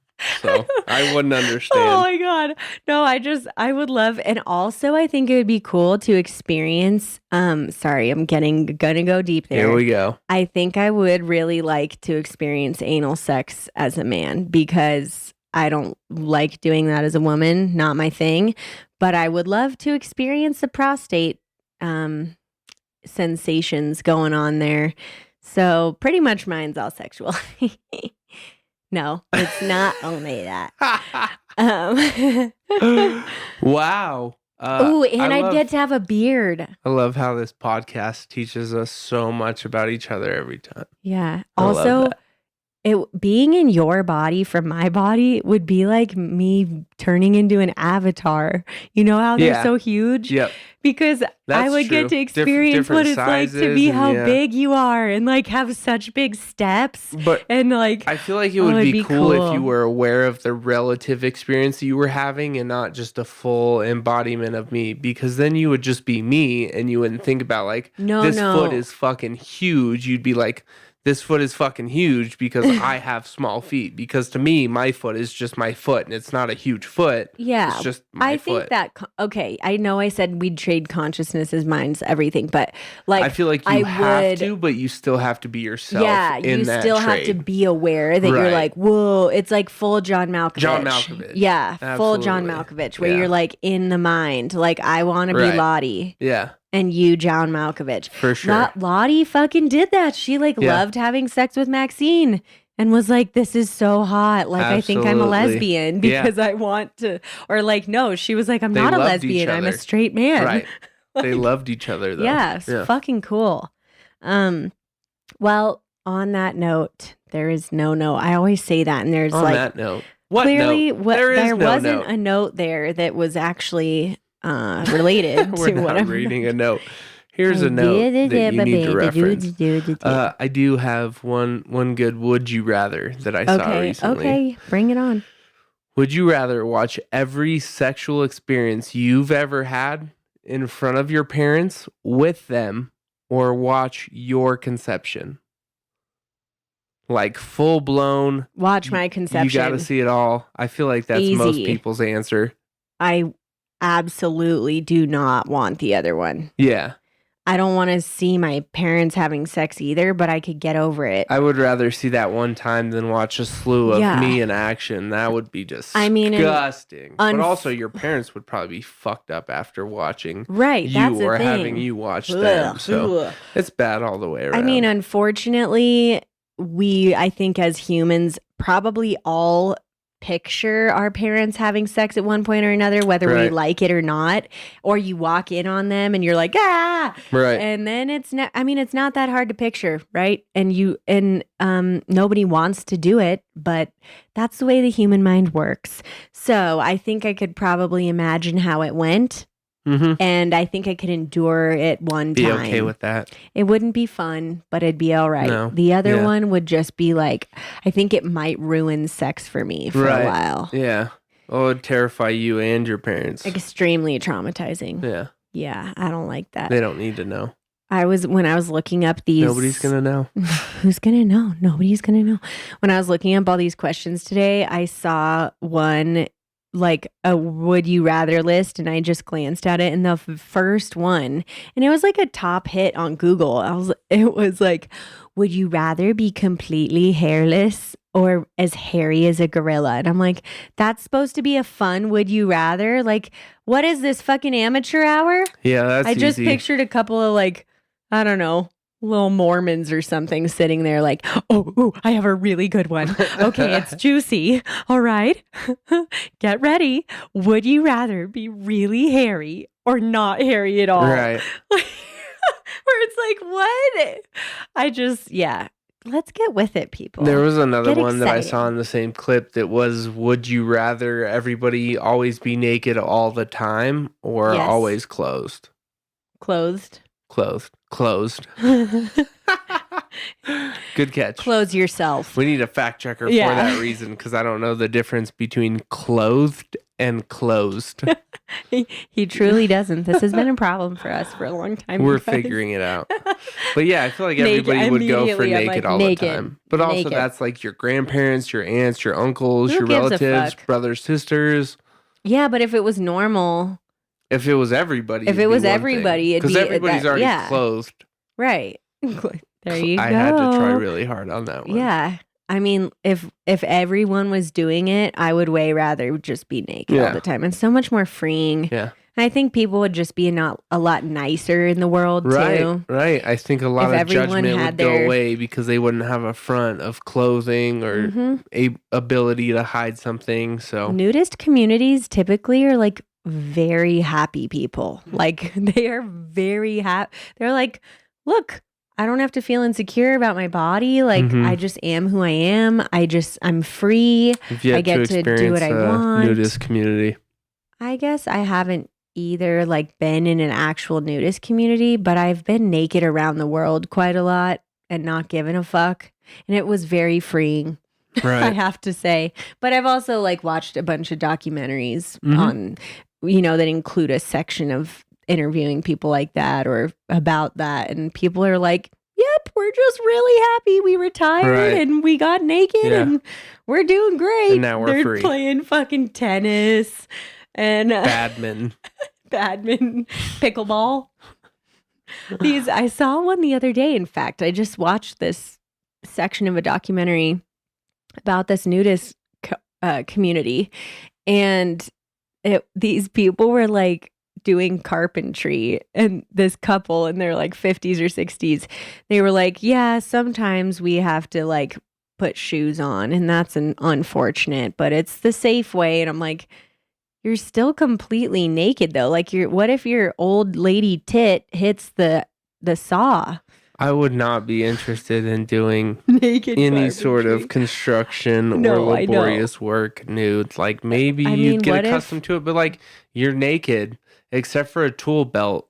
Speaker 2: So I wouldn't understand.
Speaker 1: Oh my God. No, I would love, and also I think it would be cool to experience, sorry, I'm gonna go deep there.
Speaker 2: Here we go.
Speaker 1: I think I would really like to experience anal sex as a man because I don't like doing that as a woman, not my thing, but I would love to experience the prostate sensations going on there. So pretty much mine's all sexual. No, it's not only that.
Speaker 2: Wow.
Speaker 1: And I'd get to have a beard.
Speaker 2: I love how this podcast teaches us so much about each other every time.
Speaker 1: Yeah. Also, being in your body from my body would be like me turning into an avatar. You know how they're so huge?
Speaker 2: Yep.
Speaker 1: Because I would get to experience what it's like to be how big you are and like have such big steps.
Speaker 2: But
Speaker 1: and like
Speaker 2: I feel like it would be cool if you were aware of the relative experience that you were having and not just a full embodiment of me, because then you would just be me and you wouldn't think about like this foot is fucking huge. You'd be like, this foot is fucking huge because I have small feet. Because to me, my foot is just my foot and it's not a huge foot.
Speaker 1: Yeah.
Speaker 2: It's just my foot.
Speaker 1: I think that, okay, I know I said we'd trade consciousnesses, minds, everything, but like,
Speaker 2: I feel like you have to, but you still have to be yourself.
Speaker 1: Yeah, you still have to be aware that you're like, whoa, it's like full John Malkovich.
Speaker 2: John Malkovich.
Speaker 1: Yeah,
Speaker 2: absolutely.
Speaker 1: Full John Malkovich, where you're like in the mind, like I want to be Lottie.
Speaker 2: Yeah.
Speaker 1: And you, John Malkovich.
Speaker 2: For sure.
Speaker 1: Lottie fucking did that. She loved having sex with Maxine and was like, this is so hot. Like, absolutely. I think I'm a lesbian because I want to. Or like, no, she was like, I'm not a lesbian. I'm a straight man.
Speaker 2: Right. They loved each other though.
Speaker 1: Yeah, it's fucking cool. Well, on that note, there is no note. I always say that. And there's
Speaker 2: on that note. What
Speaker 1: clearly,
Speaker 2: note? There
Speaker 1: wasn't a note there that was actually related
Speaker 2: We're
Speaker 1: to what I'm
Speaker 2: reading a note. Here's a note that you need to reference. I do have one good would you rather that I saw recently.
Speaker 1: Okay, bring it on.
Speaker 2: Would you rather watch every sexual experience you've ever had in front of your parents with them, or watch your conception? Like full blown.
Speaker 1: Watch my conception.
Speaker 2: You got to see it all. I feel like that's most people's answer.
Speaker 1: I absolutely do not want the other one.
Speaker 2: Yeah.
Speaker 1: I don't want to see my parents having sex either, but I could get over it.
Speaker 2: I would rather see that one time than watch a slew of me in action. That would be just disgusting. But also your parents would probably be fucked up after watching you or having you watch them. So it's bad all the way around.
Speaker 1: I mean, unfortunately, I think as humans, probably all picture our parents having sex at one point or another, whether we
Speaker 2: Right.
Speaker 1: like it or not, or you walk in on them and you're like, ah,
Speaker 2: Right.
Speaker 1: and then it's not, I mean, it's not that hard to picture, right? And nobody wants to do it, but that's the way the human mind works. So I think I could probably imagine how it went.
Speaker 2: Mm-hmm.
Speaker 1: And I think I could endure it one
Speaker 2: Be
Speaker 1: time.
Speaker 2: okay with that.
Speaker 1: It wouldn't be fun, but it'd be all right.
Speaker 2: No.
Speaker 1: The other
Speaker 2: Yeah.
Speaker 1: one would just be like, I think it might ruin sex for me for
Speaker 2: Right.
Speaker 1: a while.
Speaker 2: Yeah. Oh, it'd terrify you and your parents.
Speaker 1: Extremely traumatizing.
Speaker 2: Yeah.
Speaker 1: Yeah, I don't like that.
Speaker 2: They don't need to know.
Speaker 1: When I was looking up these.
Speaker 2: Nobody's going to know.
Speaker 1: Who's going to know? Nobody's going to know. When I was looking up all these questions today, I saw one like a would you rather list, and I just glanced at it, and the first one, and it was like a top hit on Google. It was like, would you rather be completely hairless or as hairy as a gorilla? And I'm like, that's supposed to be a fun would you rather? Like, what is this, fucking amateur hour?
Speaker 2: Yeah, that's
Speaker 1: I just
Speaker 2: easy.
Speaker 1: pictured a couple of like, I don't know, little Mormons or something sitting there like, oh, ooh, I have a really good one. Okay, it's juicy. All right. Get ready. Would you rather be really hairy or not hairy at all?
Speaker 2: Right.
Speaker 1: Where it's like, what? Yeah. Let's get with it, people.
Speaker 2: There was another
Speaker 1: Get
Speaker 2: one that I
Speaker 1: excited.
Speaker 2: saw in the same clip that was, would you rather everybody always be naked all the time or
Speaker 1: Yes.
Speaker 2: always closed?
Speaker 1: Closed.
Speaker 2: Closed. Good catch.
Speaker 1: Close yourself.
Speaker 2: We need a fact checker
Speaker 1: Yeah.
Speaker 2: for that reason, because I don't know the difference between clothed and closed.
Speaker 1: He truly doesn't. This has been a problem for us for a long time.
Speaker 2: We're
Speaker 1: you guys.
Speaker 2: figuring it out. But yeah, I feel like
Speaker 1: Naked-
Speaker 2: everybody would go for
Speaker 1: immediately, I'm
Speaker 2: naked
Speaker 1: like,
Speaker 2: all
Speaker 1: naked,
Speaker 2: the time. But also
Speaker 1: naked.
Speaker 2: that's like your grandparents, your aunts, your uncles,
Speaker 1: Who
Speaker 2: your
Speaker 1: gives a
Speaker 2: relatives,
Speaker 1: fuck?
Speaker 2: brothers, sisters.
Speaker 1: Yeah, but if it was normal,
Speaker 2: If it was everybody,
Speaker 1: If it was everybody, it'd
Speaker 2: because
Speaker 1: be
Speaker 2: everybody's
Speaker 1: that-
Speaker 2: already
Speaker 1: yeah.
Speaker 2: clothed.
Speaker 1: right? There you
Speaker 2: I
Speaker 1: go.
Speaker 2: had to try really hard on that one.
Speaker 1: Yeah. I mean, if everyone was doing it, I would way rather just be naked all
Speaker 2: Yeah.
Speaker 1: the time. And so much more freeing.
Speaker 2: Yeah.
Speaker 1: And I think people would just be a lot nicer in the world
Speaker 2: Right,
Speaker 1: too.
Speaker 2: right. I think a lot
Speaker 1: If
Speaker 2: of
Speaker 1: everyone
Speaker 2: judgment
Speaker 1: had
Speaker 2: would go
Speaker 1: their-
Speaker 2: away because they wouldn't have a front of clothing or
Speaker 1: Mhm.
Speaker 2: a ability to hide something. So
Speaker 1: Nudist communities typically are like very happy people. Like they are very happy. They're like, look, I don't have to feel insecure about my body. Like
Speaker 2: Mhm.
Speaker 1: I just am who I am. I'm free.
Speaker 2: if you
Speaker 1: I
Speaker 2: had
Speaker 1: get
Speaker 2: to
Speaker 1: to do
Speaker 2: experience
Speaker 1: what I
Speaker 2: a
Speaker 1: want.
Speaker 2: nudist community,
Speaker 1: I guess I haven't either like been in an actual nudist community, but I've been naked around the world quite a lot and not given a fuck. And it was very freeing. I
Speaker 2: right?
Speaker 1: have to say. But I've also like watched a bunch of documentaries
Speaker 2: Mhm.
Speaker 1: on, that include a section of interviewing people like that or about that. And people are like, yep, we're just really happy. We retired
Speaker 2: Right.
Speaker 1: and we got naked
Speaker 2: Yeah.
Speaker 1: and we're doing great.
Speaker 2: And now we're
Speaker 1: They're
Speaker 2: free.
Speaker 1: playing fucking tennis and
Speaker 2: Badman.
Speaker 1: badminton, pickleball. I saw one the other day. In fact, I just watched this section of a documentary about this nudist community, and these people were like doing carpentry, and this couple in their like 50s or 60s, they were like, yeah, sometimes we have to like put shoes on, and that's unfortunate, but it's the safe way. And I'm like, you're still completely naked though. Like what if your old lady tit hits the saw?
Speaker 2: I would not be interested in doing
Speaker 1: Naked
Speaker 2: any sort of
Speaker 1: carpentry.
Speaker 2: construction
Speaker 1: No,
Speaker 2: or
Speaker 1: I know.
Speaker 2: laborious work nude. Like maybe
Speaker 1: I
Speaker 2: you'd
Speaker 1: mean,
Speaker 2: get
Speaker 1: what if-
Speaker 2: accustomed to it, but like you're naked except for a tool belt.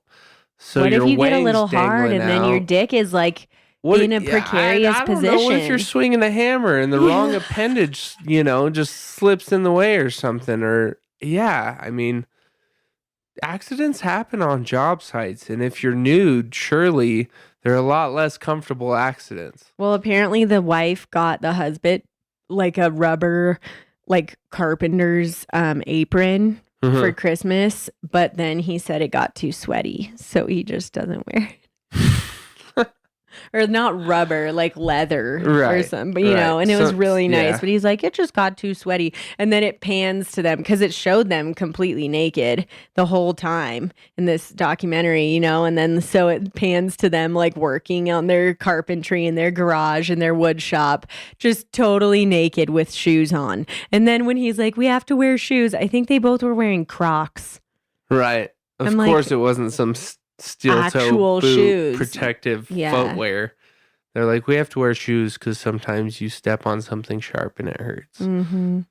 Speaker 2: So
Speaker 1: what if
Speaker 2: your
Speaker 1: you get a
Speaker 2: wang's
Speaker 1: little hard
Speaker 2: dangling
Speaker 1: and then your
Speaker 2: out.
Speaker 1: dick is like
Speaker 2: What
Speaker 1: in a
Speaker 2: yeah,
Speaker 1: precarious
Speaker 2: I don't know. What if you're
Speaker 1: position?
Speaker 2: swinging a hammer and the wrong appendage, just slips in the way or something? Or yeah, I mean, accidents happen on job sites, and if you're nude, surely they're a lot less comfortable accidents.
Speaker 1: Well, apparently the wife got the husband like a rubber like carpenter's apron
Speaker 2: Mhm.
Speaker 1: for Christmas, but then he said it got too sweaty, so he just doesn't wear it. or not rubber, like leather or
Speaker 2: Right.
Speaker 1: something, you know,
Speaker 2: Right.
Speaker 1: and it was
Speaker 2: So,
Speaker 1: really nice.
Speaker 2: yeah.
Speaker 1: But he's like, it just got too sweaty. And then it pans to them because it showed them completely naked the whole time in this documentary, you know, and then so it pans to them like working on their carpentry in their garage in their wood shop, just totally naked with shoes on. And then when he's like, we have to wear shoes, I think they both were wearing Crocs.
Speaker 2: Right. Of
Speaker 1: I'm
Speaker 2: course,
Speaker 1: like,
Speaker 2: it wasn't some steel toe
Speaker 1: actual
Speaker 2: boot
Speaker 1: shoes.
Speaker 2: protective
Speaker 1: Yeah.
Speaker 2: footwear. They're like, we have to wear shoes because sometimes you step on something sharp and it hurts.
Speaker 1: Mm-hmm.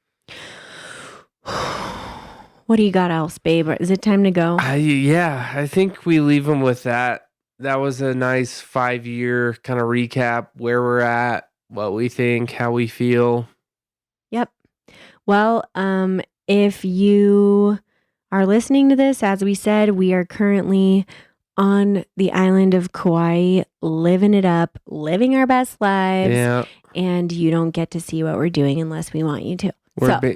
Speaker 1: What do you got else, babe? Is it time to go?
Speaker 2: Yeah, I think we leave them with that. That was a nice 5-year kind of recap, where we're at, what we think, how we feel.
Speaker 1: Yep. Well, if you are listening to this, as we said, we are currently on the island of Kauai, living it up, living our best lives.
Speaker 2: Yeah.
Speaker 1: And you don't get to see what we're doing unless we want you to.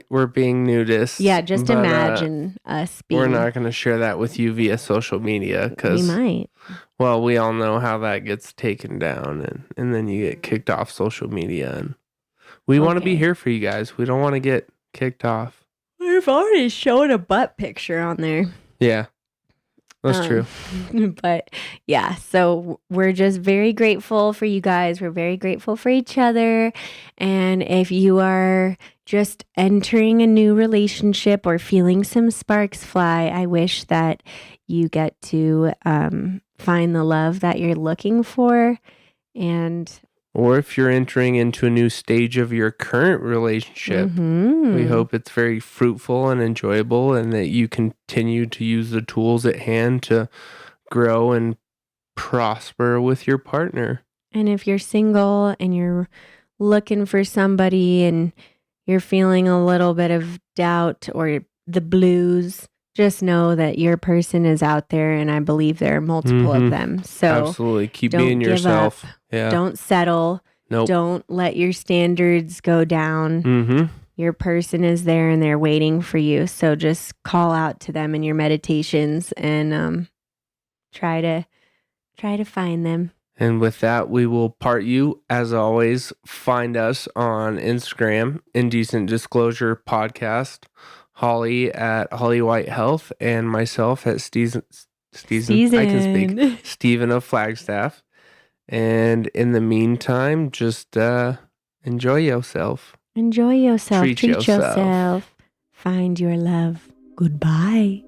Speaker 2: We're being nudists.
Speaker 1: Yeah, just imagine us being.
Speaker 2: We're not going to share that with you via social media because
Speaker 1: we might.
Speaker 2: Well, we all know how that gets taken down, and then you get kicked off social media. And we want to be here for you guys. We don't want to get kicked off.
Speaker 1: We've already shown a butt picture on there.
Speaker 2: Yeah. That's true.
Speaker 1: But yeah, so we're just very grateful for you guys. We're very grateful for each other. And if you are just entering a new relationship or feeling some sparks fly, I wish that you get to find the love that you're looking for.
Speaker 2: Or if you're entering into a new stage of your current relationship, we hope it's very fruitful and enjoyable and that you continue to use the tools at hand to grow and prosper with your partner.
Speaker 1: And if you're single and you're looking for somebody and you're feeling a little bit of doubt or the blues, just know that your person is out there, and I believe there are multiple of them. So
Speaker 2: absolutely, keep being yourself. Yeah.
Speaker 1: Don't settle.
Speaker 2: Nope.
Speaker 1: Don't let your standards go down. Your person is there and they're waiting for you. So just call out to them in your meditations and try to find them.
Speaker 2: And with that, we will part you. As always, find us on Instagram, Indecent Disclosure Podcast, Holly at Holly White Health, and myself at Stephen of Flagstaff. And in the meantime, just enjoy yourself.
Speaker 1: Enjoy yourself.
Speaker 2: Treat yourself.
Speaker 1: Find your love. Goodbye.